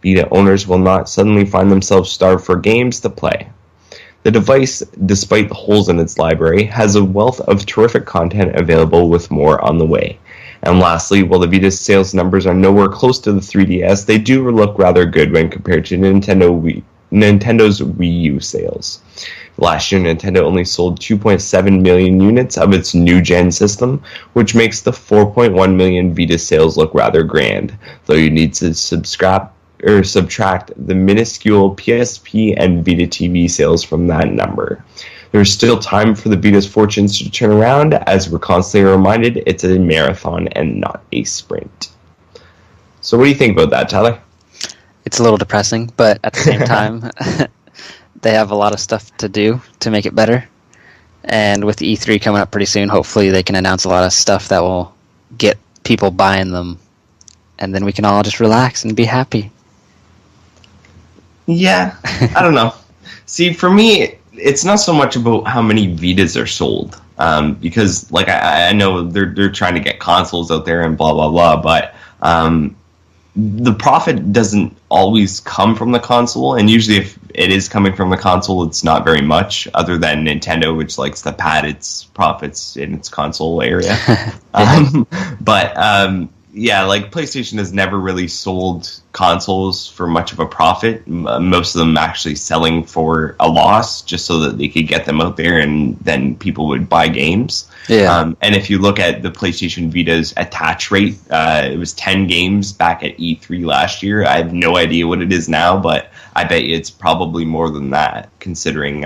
Vita owners will not suddenly find themselves starved for games to play. The device, despite the holes in its library, has a wealth of terrific content available with more on the way. And lastly, while the Vita's sales numbers are nowhere close to the 3DS, they do look rather good when compared to Nintendo's Wii U sales. Last year, Nintendo only sold 2.7 million units of its new-gen system, which makes the 4.1 million Vita sales look rather grand, though you need to subtract the minuscule PSP and Vita TV sales from that number. There's still time for the Vita's fortunes to turn around, as we're constantly reminded it's a marathon and not a sprint. So what do you think about that, Tyler? It's a little depressing, but at the same time, they have a lot of stuff to do to make it better. And with the E3 coming up pretty soon, hopefully they can announce a lot of stuff that will get people buying them. And then we can all just relax and be happy. Yeah, I don't know. See, for me, it's not so much about how many Vitas are sold, because like I know they're trying to get consoles out there and blah blah blah, but the profit doesn't always come from the console, and usually if it is coming from the console, it's not very much, other than Nintendo, which likes to pad its profits in its console area. Yeah, like PlayStation has never really sold consoles for much of a profit. Most of them actually selling for a loss just so that they could get them out there and then people would buy games. Yeah. And if you look at the PlayStation Vita's attach rate, it was 10 games back at E3 last year. I have no idea what it is now, but I bet you it's probably more than that, considering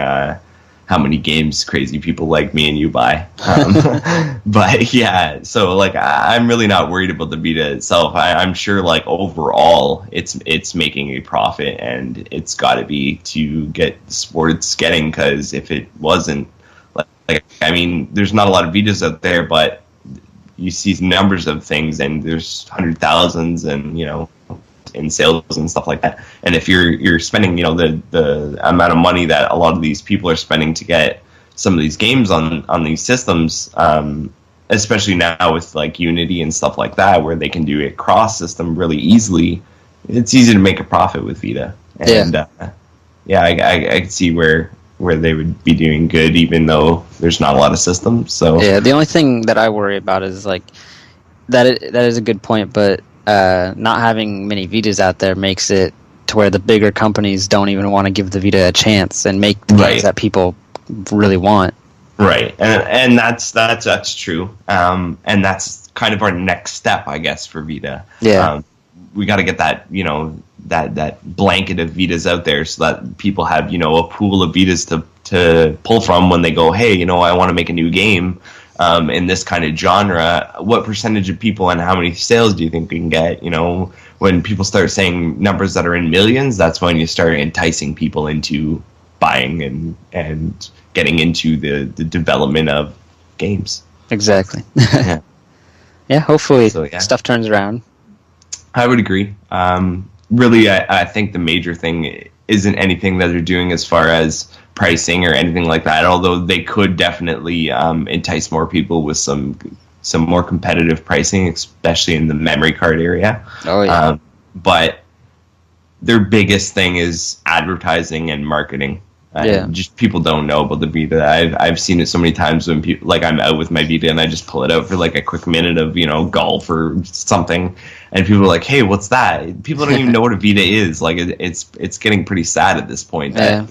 how many games crazy people like me and you buy. But yeah, so like I'm really not worried about the Vita itself. I'm sure like overall it's making a profit, and it's got to be to get the sport it's getting, because if it wasn't, like I mean, there's not a lot of Vitas out there, but you see numbers of things and there's 100,000s and in sales and stuff like that. And if you're spending, the amount of money that a lot of these people are spending to get some of these games on these systems, especially now with like Unity and stuff like that, where they can do it cross system really easily, it's easy to make a profit with Vita. And I could see where they would be doing good, even though there's not a lot of systems. So yeah, the only thing that I worry about is like that is a good point, but not having many Vitas out there makes it to where the bigger companies don't even want to give the Vita a chance and make the games that people really want. Right, and that's true. And that's kind of our next step, I guess, for Vita. Yeah, we got to get that that blanket of Vitas out there so that people have a pool of Vitas to pull from when they go, hey, I want to make a new game. In this kind of genre, what percentage of people and how many sales do you think we can get? When people start saying numbers that are in millions, that's when you start enticing people into buying and getting into the development of games. Exactly. Yeah, hopefully stuff turns around. I would agree. Really, I think the major thing isn't anything that they're doing as far as pricing or anything like that, although they could definitely entice more people with some more competitive pricing, especially in the memory card area. Oh, yeah. But their biggest thing is advertising and marketing. Just people don't know about the Vita. I've seen it so many times when people, like, I'm out with my Vita and I just pull it out for like a quick minute of, golf or something, and people are like, "Hey, what's that?" People don't even know what a Vita is. Like, it's getting pretty sad at this point. Yeah.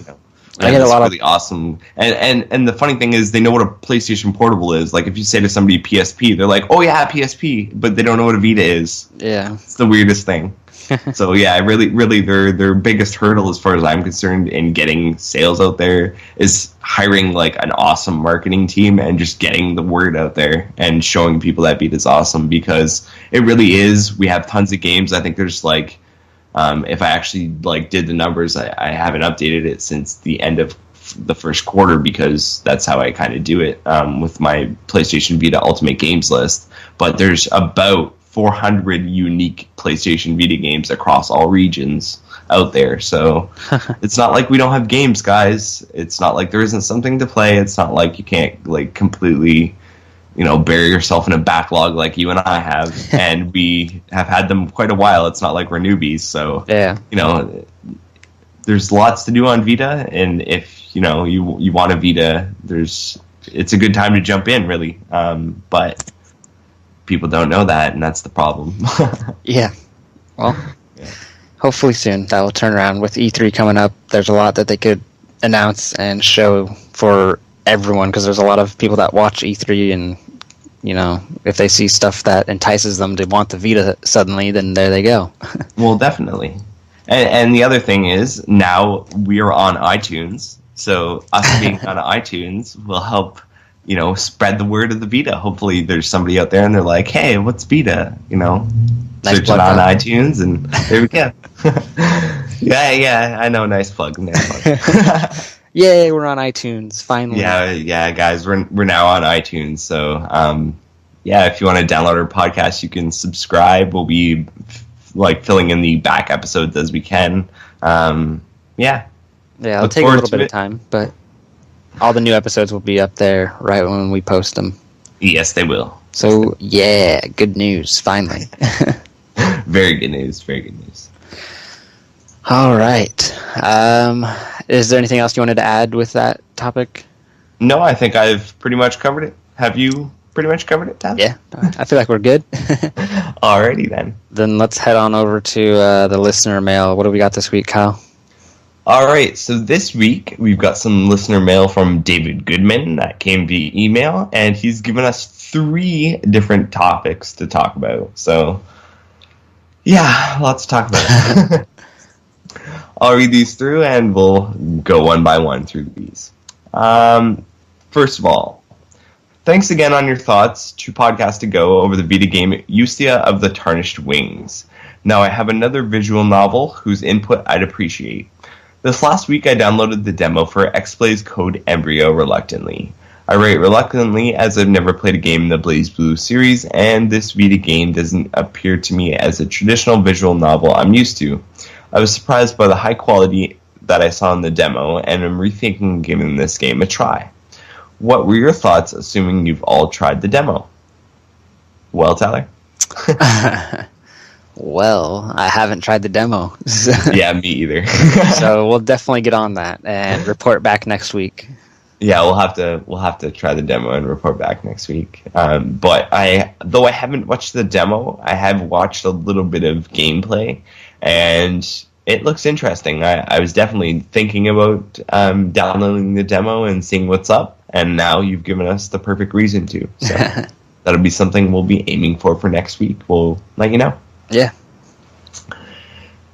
I get a lot really awesome, and the funny thing is they know what a PlayStation Portable is. Like, if you say to somebody PSP, they're like, "Oh yeah, PSP," but they don't know what a Vita is. Yeah, it's the weirdest thing. So yeah, really their biggest hurdle, as far as I'm concerned, in getting sales out there is hiring like an awesome marketing team and just getting the word out there and showing people that Vita's awesome, because it really is. We have tons of games. I think there's like, if I actually like did the numbers, I haven't updated it since the end of the first quarter, because that's how I kind of do it with my PlayStation Vita Ultimate Games list. But there's about 400 unique PlayStation Vita games across all regions out there. So it's not like we don't have games, guys. It's not like there isn't something to play. It's not like you can't like completely, bury yourself in a backlog like you and I have. And we have had them quite a while. It's not like we're newbies. So, there's lots to do on Vita. And if, you want a Vita, it's a good time to jump in, really. But people don't know that, and that's the problem. Yeah. Well, hopefully soon that will turn around. With E3 coming up, there's a lot that they could announce and show for everyone, because there's a lot of people that watch E3, and, if they see stuff that entices them to want the Vita suddenly, then there they go. Well, definitely. And the other thing is, now we are on iTunes, so us being on iTunes will help spread the word of the Vita. Hopefully there's somebody out there and they're like, "Hey, what's Vita?" Nice, search it on iTunes, and there we go. Yeah, I know, nice plug. Yay, we're on iTunes, finally. Yeah, guys, we're now on iTunes, so if you want to download our podcast, you can subscribe. We'll be filling in the back episodes as we can. It'll take a little bit of time, but all the new episodes will be up there right when we post them. Yes, they will. So, good news, finally. Very good news, very good news. All right. Is there anything else you wanted to add with that topic? No, I think I've pretty much covered it. Have you pretty much covered it, Tom? Yeah, I feel like we're good. Alrighty, then. Then let's head on over to the listener mail. What do we got this week, Kyle? All right, so this week we've got some listener mail from David Goodman that came via email, and he's given us 3 different topics to talk about. So, lots to talk about. I'll read these through, and we'll go one by one through these. First of all, thanks again on your thoughts 2 podcasts ago over the Vita game Ustia of the Tarnished Wings. Now I have another visual novel whose input I'd appreciate. This last week I downloaded the demo for X-Blaze Code Embryo reluctantly. I write reluctantly as I've never played a game in the BlazBlue series, and this Vita game doesn't appear to me as a traditional visual novel I'm used to. I was surprised by the high quality that I saw in the demo, and am rethinking giving this game a try. What were your thoughts, assuming you've all tried the demo? Well, Tyler? Well, I haven't tried the demo. Yeah, me either. So we'll definitely get on that and report back next week. Yeah, we'll have to try the demo and report back next week. But though I haven't watched the demo, I have watched a little bit of gameplay, and it looks interesting. I was definitely thinking about downloading the demo and seeing what's up, and now you've given us the perfect reason to. So that'll be something we'll be aiming for next week. We'll let you know. Yeah.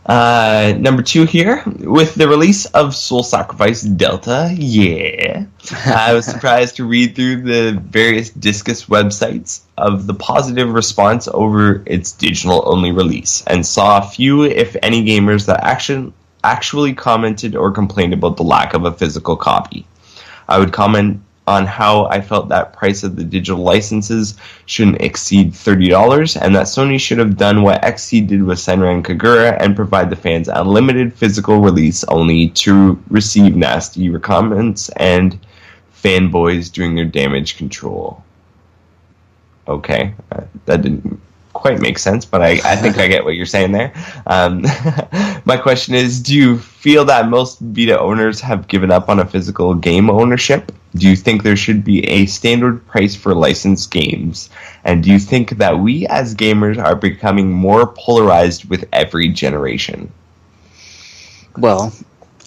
Number 2 here, with the release of Soul Sacrifice Delta, I was surprised to read through the various Discus websites of the positive response over its digital-only release, and saw few, if any, gamers that actually commented or complained about the lack of a physical copy. I would comment on how I felt that price of the digital licenses shouldn't exceed $30, and that Sony should have done what XC did with Senran and Kagura and provide the fans unlimited physical release only to receive nasty comments and fanboys doing their damage control. Okay, that didn't quite make sense, but I think I get what you're saying there. My question is, do you feel that most Vita owners have given up on a physical game ownership? Do you think there should be a standard price for licensed games? And do you think that we as gamers are becoming more polarized with every generation? Well,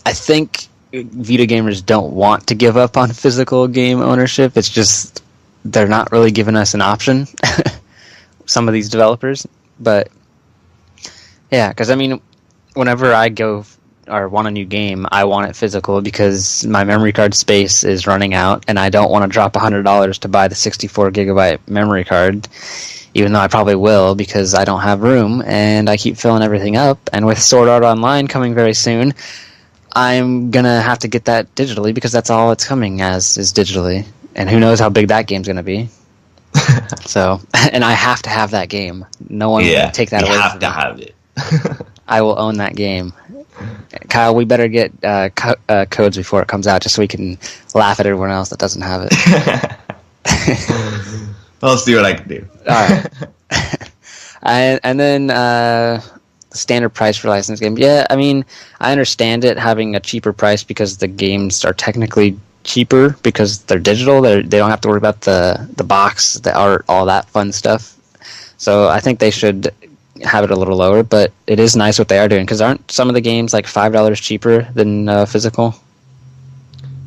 I think Vita gamers don't want to give up on physical game ownership. It's just they're not really giving us an option, some of these developers. But yeah, because I mean, whenever I go or want a new game, I want it physical because my memory card space is running out, and I don't want to drop $100 to buy the 64 gigabyte memory card, even though I probably will because I don't have room and I keep filling everything up. And with Sword Art Online coming very soon, I'm gonna have to get that digitally because that's all it's coming as is digitally. And who knows how big that game's going to be. So, and I have to have that game. No one can take that away from me. You have to have it. I will own that game. Kyle, we better get codes before it comes out just so we can laugh at everyone else that doesn't have it. I'll see what I can do. All right. And then standard price for licensed games. Yeah, I mean, I understand it having a cheaper price because the games are technically cheaper because they're digital. They don't have to worry about the box, the art, all that fun stuff. So I think they should have it a little lower, but it is nice what they are doing because aren't some of the games like $5 cheaper than physical?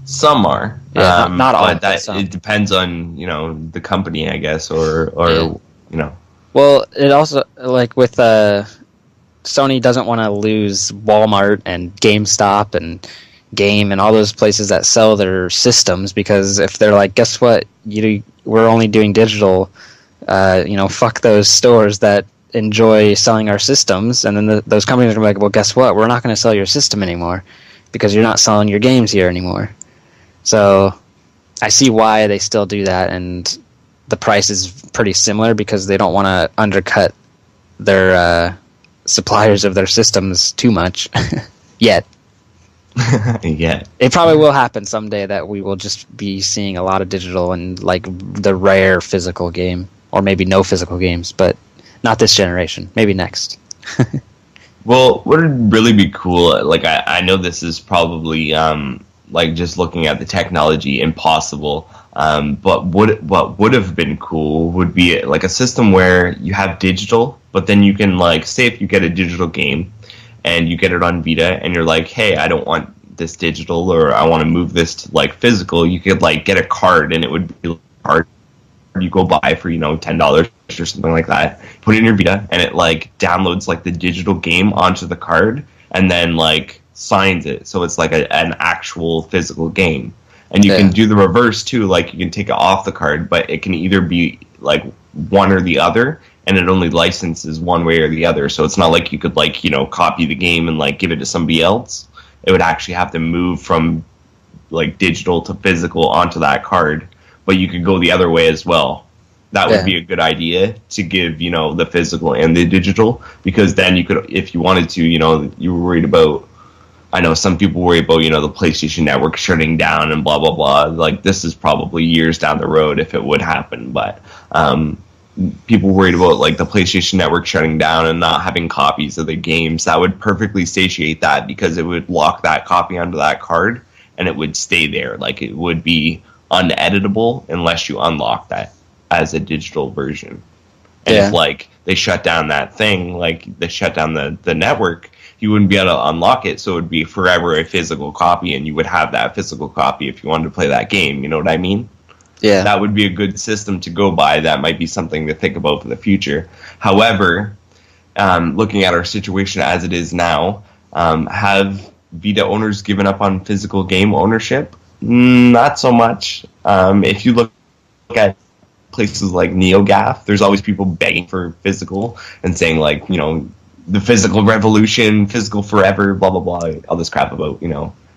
Some are. Yeah, not all. But it depends on the company, I guess, or Well, it also like with Sony doesn't want to lose Walmart and GameStop and Game and all those places that sell their systems, because if they're like, guess what, we're only doing digital, fuck those stores that enjoy selling our systems, and then those companies are gonna be like, well, guess what, we're not going to sell your system anymore because you're not selling your games here anymore. So I see why they still do that, and the price is pretty similar because they don't want to undercut their suppliers of their systems too much yet. Yeah, it probably will happen someday that we will just be seeing a lot of digital and like the rare physical game, or maybe no physical games, but not this generation. Maybe next. Well, what would really be cool? Like I know this is probably like just looking at the technology impossible. But what would have been cool would be like a system where you have digital, but then you can like say if you get a digital game and you get it on Vita and you're like, hey, I don't want this digital, or I want to move this to like physical, you could like get a card, and it would be a card you go buy for $10 or something like that, put it in your Vita, and it like downloads like the digital game onto the card and then like signs it, so it's like an actual physical game. And you can do the reverse too, like you can take it off the card, but it can either be like one or the other, and it only licenses one way or the other. So it's not like you could like, copy the game and like give it to somebody else. It would actually have to move from like digital to physical onto that card, but you could go the other way as well. That would be a good idea to give, the physical and the digital, because then you could, if you wanted to, you were worried about, I know some people worry about, the PlayStation Network shutting down and blah, blah, blah. Like, this is probably years down the road if it would happen. But people worried about, like, the PlayStation Network shutting down and not having copies of the games. That would perfectly satiate that, because it would lock that copy onto that card and it would stay there. Like, it would be uneditable unless you unlock that as a digital version. And if, like, they shut down that thing, like, they shut down the network, you wouldn't be able to unlock it, so it would be forever a physical copy, and you would have that physical copy if you wanted to play that game. You know what I mean? Yeah. That would be a good system to go by. That might be something to think about for the future. However, looking at our situation as it is now, have Vita owners given up on physical game ownership? Not so much. If you look at places like NeoGAF, there's always people begging for physical and saying, like, the physical revolution, physical forever, blah blah blah, all this crap about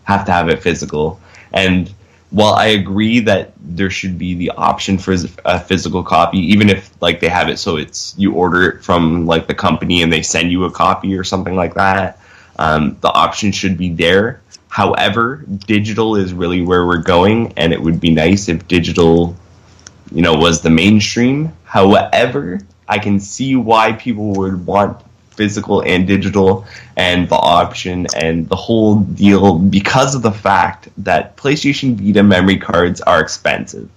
have to have it physical. And while I agree that there should be the option for a physical copy, even if like they have it so it's you order it from like the company and they send you a copy or something like that, the option should be there. However, digital is really where we're going, and it would be nice if digital, was the mainstream. However, I can see why people would want physical and digital and the option and the whole deal because of the fact that PlayStation Vita memory cards are expensive.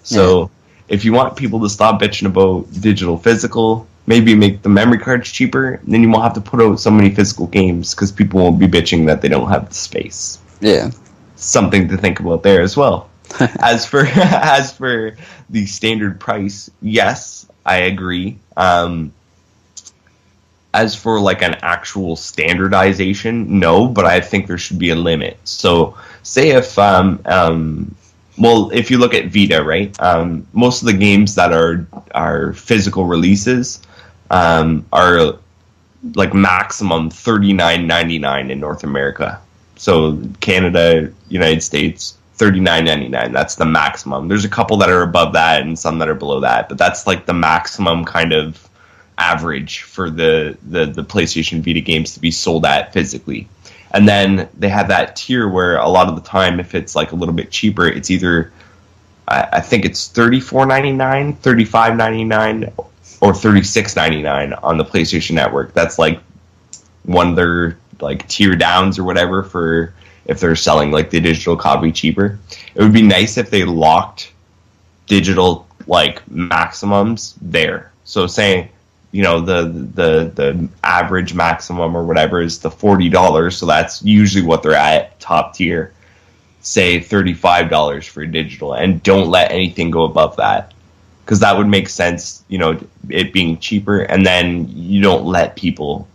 So if you want people to stop bitching about digital physical, maybe make the memory cards cheaper, then you won't have to put out so many physical games because people won't be bitching that they don't have the space. Yeah. Something to think about there as well. As for the standard price, yes, I agree. As for like an actual standardization, no, but I think there should be a limit. So say if if you look at Vita, right? Most of the games that are physical releases are like maximum $39.99 in North America. So Canada, United States, $39.99. That's the maximum. There's a couple that are above that and some that are below that, but that's like the maximum kind of average for the PlayStation Vita games to be sold at physically. And then they have that tier where a lot of the time, if it's like a little bit cheaper, it's either I think it's $34.99, $35.99, or $36.99 on the PlayStation Network. That's like one of their like tier downs or whatever for if they're selling like the digital copy cheaper. It would be nice if they locked digital like maximums there. So saying, the average maximum or whatever is the $40, so that's usually what they're at top tier. Say $35 for digital, and don't let anything go above that, because that would make sense, it being cheaper, and then you don't let people,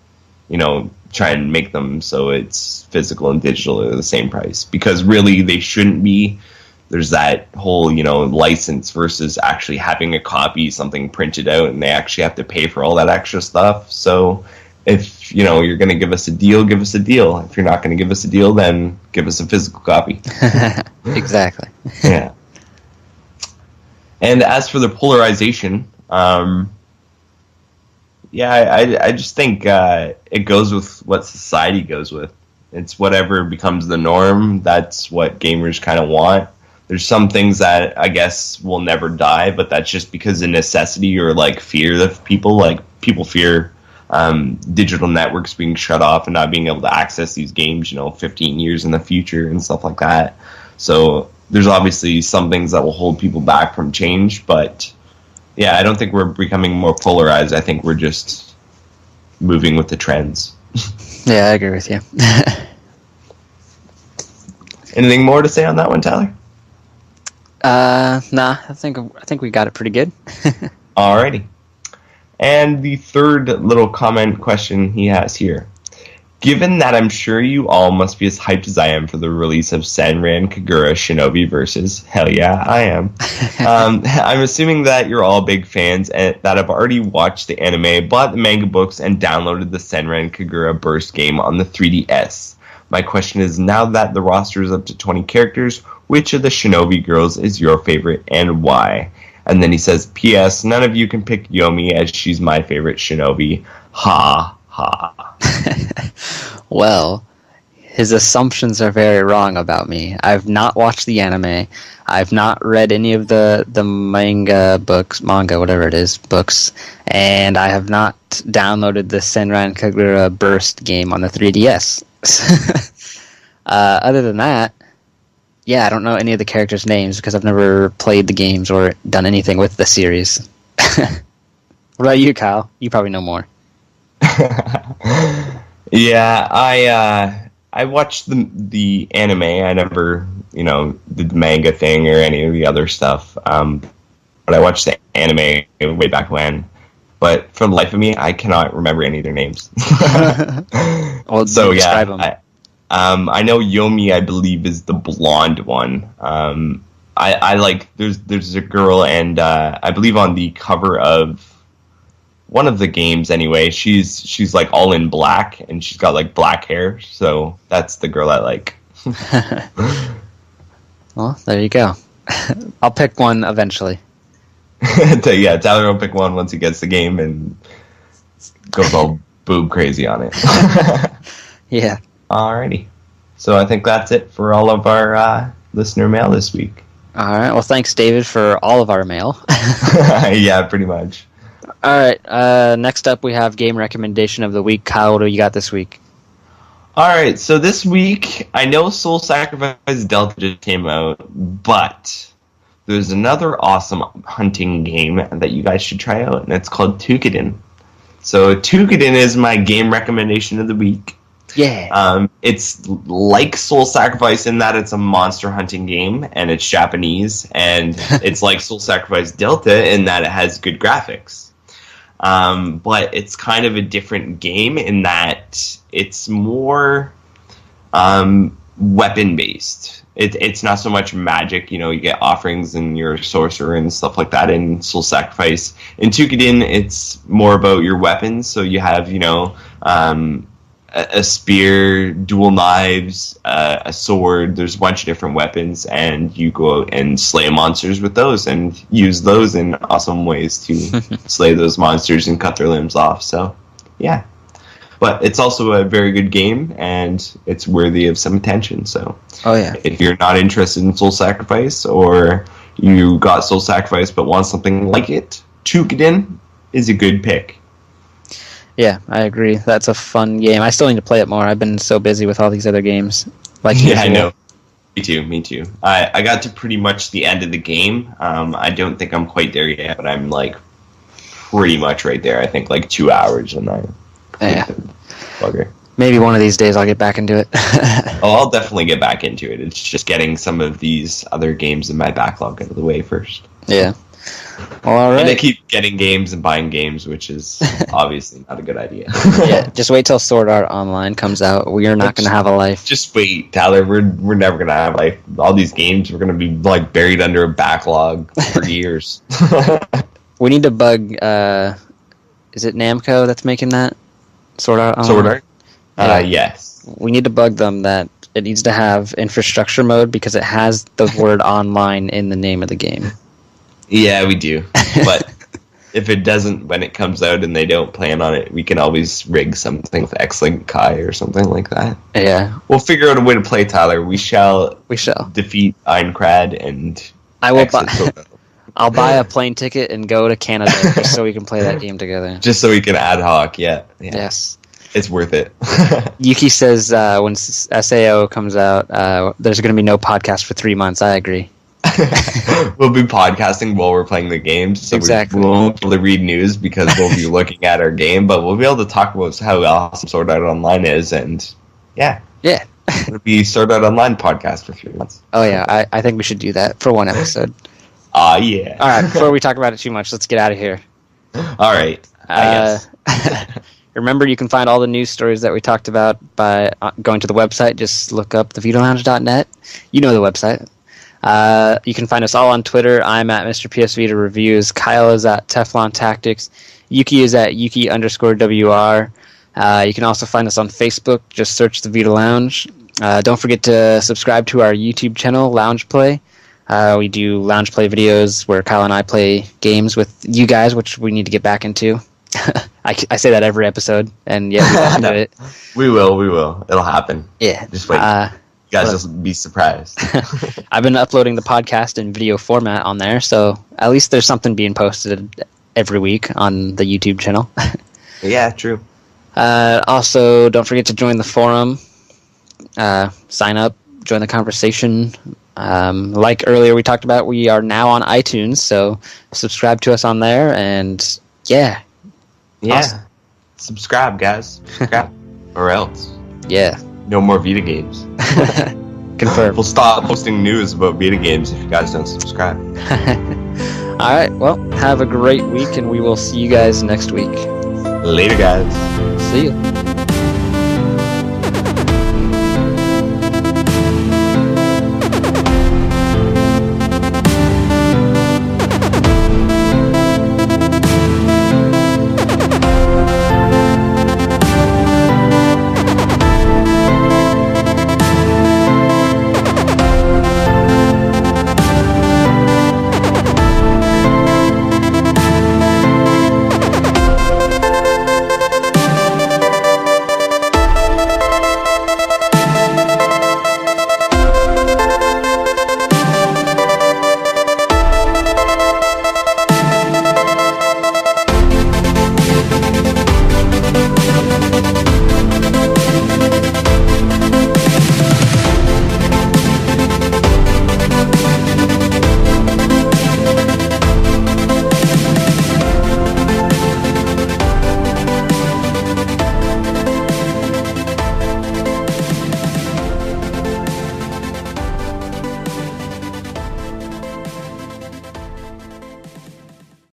try and make them so it's physical and digital are the same price, because really they shouldn't be. There's that whole, license versus actually having a copy, something printed out, and they actually have to pay for all that extra stuff. So if, you're going to give us a deal, give us a deal. If you're not going to give us a deal, then give us a physical copy. Exactly. Yeah. And as for the polarization, I just think it goes with what society goes with. It's whatever becomes the norm. That's what gamers kind of want. There's some things that I guess will never die, but that's just because of necessity or like fear of people. Like people fear digital networks being shut off and not being able to access these games, 15 years in the future and stuff like that. So there's obviously some things that will hold people back from change, but yeah, I don't think we're becoming more polarized. I think we're just moving with the trends. Yeah, I agree with you. Anything more to say on that one, Tyler? Nah, I think we got it pretty good. Alrighty. And the third little comment question he has here. Given that I'm sure you all must be as hyped as I am for the release of Senran Kagura Shinobi Versus, hell yeah, I am. I'm assuming that you're all big fans and that have already watched the anime, bought the manga books, and downloaded the Senran Kagura Burst game on the 3DS. My question is, now that the roster is up to 20 characters, which of the Shinobi girls is your favorite and why? And then he says, P.S. None of you can pick Yomi as she's my favorite Shinobi. Ha, ha. Well, his assumptions are very wrong about me. I've not watched the anime. I've not read any of the manga, whatever it is, books. And I have not downloaded the Senran Kagura Burst game on the 3DS. Other than that, yeah, I don't know any of the characters' names because I've never played the games or done anything with the series. What about you, Kyle? You probably know more. Yeah, I watched the anime. I never, did the manga thing or any of the other stuff. But I watched the anime way back when. But for the life of me, I cannot remember any of their names. Well, so yeah, them. I know Yomi, I believe, is the blonde one. I like there's a girl, and I believe on the cover of one of the games anyway. She's like all in black, and she's got like black hair. So that's the girl I like. Well, there you go. I'll pick one eventually. Yeah, Tyler will pick one once he gets the game and goes all boob crazy on it. Yeah. Alrighty. So I think that's it for all of our listener mail this week. All right. Well, thanks, David, for all of our mail. Yeah, pretty much. All right. Next up, we have game recommendation of the week. Kyle, what do you got this week? All right. So this week, I know Soul Sacrifice Delta just came out, but there's another awesome hunting game that you guys should try out, and it's called Tukiden. So Tukiden is my game recommendation of the week. Yeah. It's like Soul Sacrifice in that it's a monster hunting game, and it's Japanese, and it's like Soul Sacrifice Delta in that it has good graphics. But it's kind of a different game in that it's more weapon-based. It's not so much magic, you get offerings and you're a sorcerer and stuff like that in Soul Sacrifice. In Tukiden, it's more about your weapons, so you have, a spear, dual knives, a sword. There's a bunch of different weapons, and you go out and slay monsters with those and use those in awesome ways to slay those monsters and cut their limbs off. So, yeah. But it's also a very good game, and it's worthy of some attention. So, if you're not interested in Soul Sacrifice, or you got Soul Sacrifice but want something like it, Tukiden is a good pick. Yeah, I agree. That's a fun game. I still need to play it more. I've been so busy with all these other games. Yeah, I know. Me too. I got to pretty much the end of the game. I don't think I'm quite there yet, but I'm like pretty much right there. I think like 2 hours, and bugger. Maybe one of these days I'll get back into it. I'll definitely get back into it. It's just getting some of these other games in my backlog out of the way first. Yeah. Well, all right. And I keep getting games and buying games, which is obviously not a good idea. Yeah, just wait till Sword Art Online comes out. We are not going to have a life. Just wait, Tyler. We're never going to have a life. All these games, we're going to be like buried under a backlog for years. We need to bug. Is it Namco that's making that Sword Art Online? Sword Art. Yes. We need to bug them that it needs to have infrastructure mode because it has the word online in the name of the game. Yeah, we do. But if it doesn't, when it comes out and they don't plan on it, we can always rig something with X-Link Kai or something like that. Yeah. We'll figure out a way to play, Tyler. We shall defeat Aincrad and I'll buy a plane ticket and go to Canada just so we can play that game together. Just so we can ad hoc, yeah. Yes. It's worth it. Yuki says when SAO comes out, there's going to be no podcast for 3 months. I agree. We'll be podcasting while we're playing the games. So exactly. We won't be able to read news because we'll be looking at our game, but we'll be able to talk about how awesome Sword Art Online is, and yeah. It'll be Sword Art Online podcast for 3 months. Oh yeah, I think we should do that for one episode. Yeah. All right, before we talk about it too much, let's get out of here. All right. I guess. Remember, you can find all the news stories that we talked about by going to the website. Just look up thevitalounge.net. You know the website. You can find us all on Twitter. I'm at Mr. PSVITA Reviews. Kyle is at Teflon Tactics. Yuki is at Yuki_WR. You can also find us on Facebook. Just search the Vita Lounge. Don't forget to subscribe to our YouTube channel, Lounge Play. We do Lounge Play videos where Kyle and I play games with you guys, which we need to get back into. I say that every episode, and yeah, we won't do it. We will. It'll happen. Yeah. Just wait. You guys just be surprised. I've been uploading the podcast in video format on there, so at least there's something being posted every week on the YouTube channel. Yeah, true. Also, don't forget to join the forum. Sign up, join the conversation. Like earlier we talked about, we are now on iTunes, so subscribe to us on there, and yeah. Awesome. Subscribe, guys. Subscribe. Or else. Yeah. No more Vita games. Confirmed. We'll stop posting news about Vita games if you guys don't subscribe. Alright, well, have a great week, and we will see you guys next week. Later, guys. See you.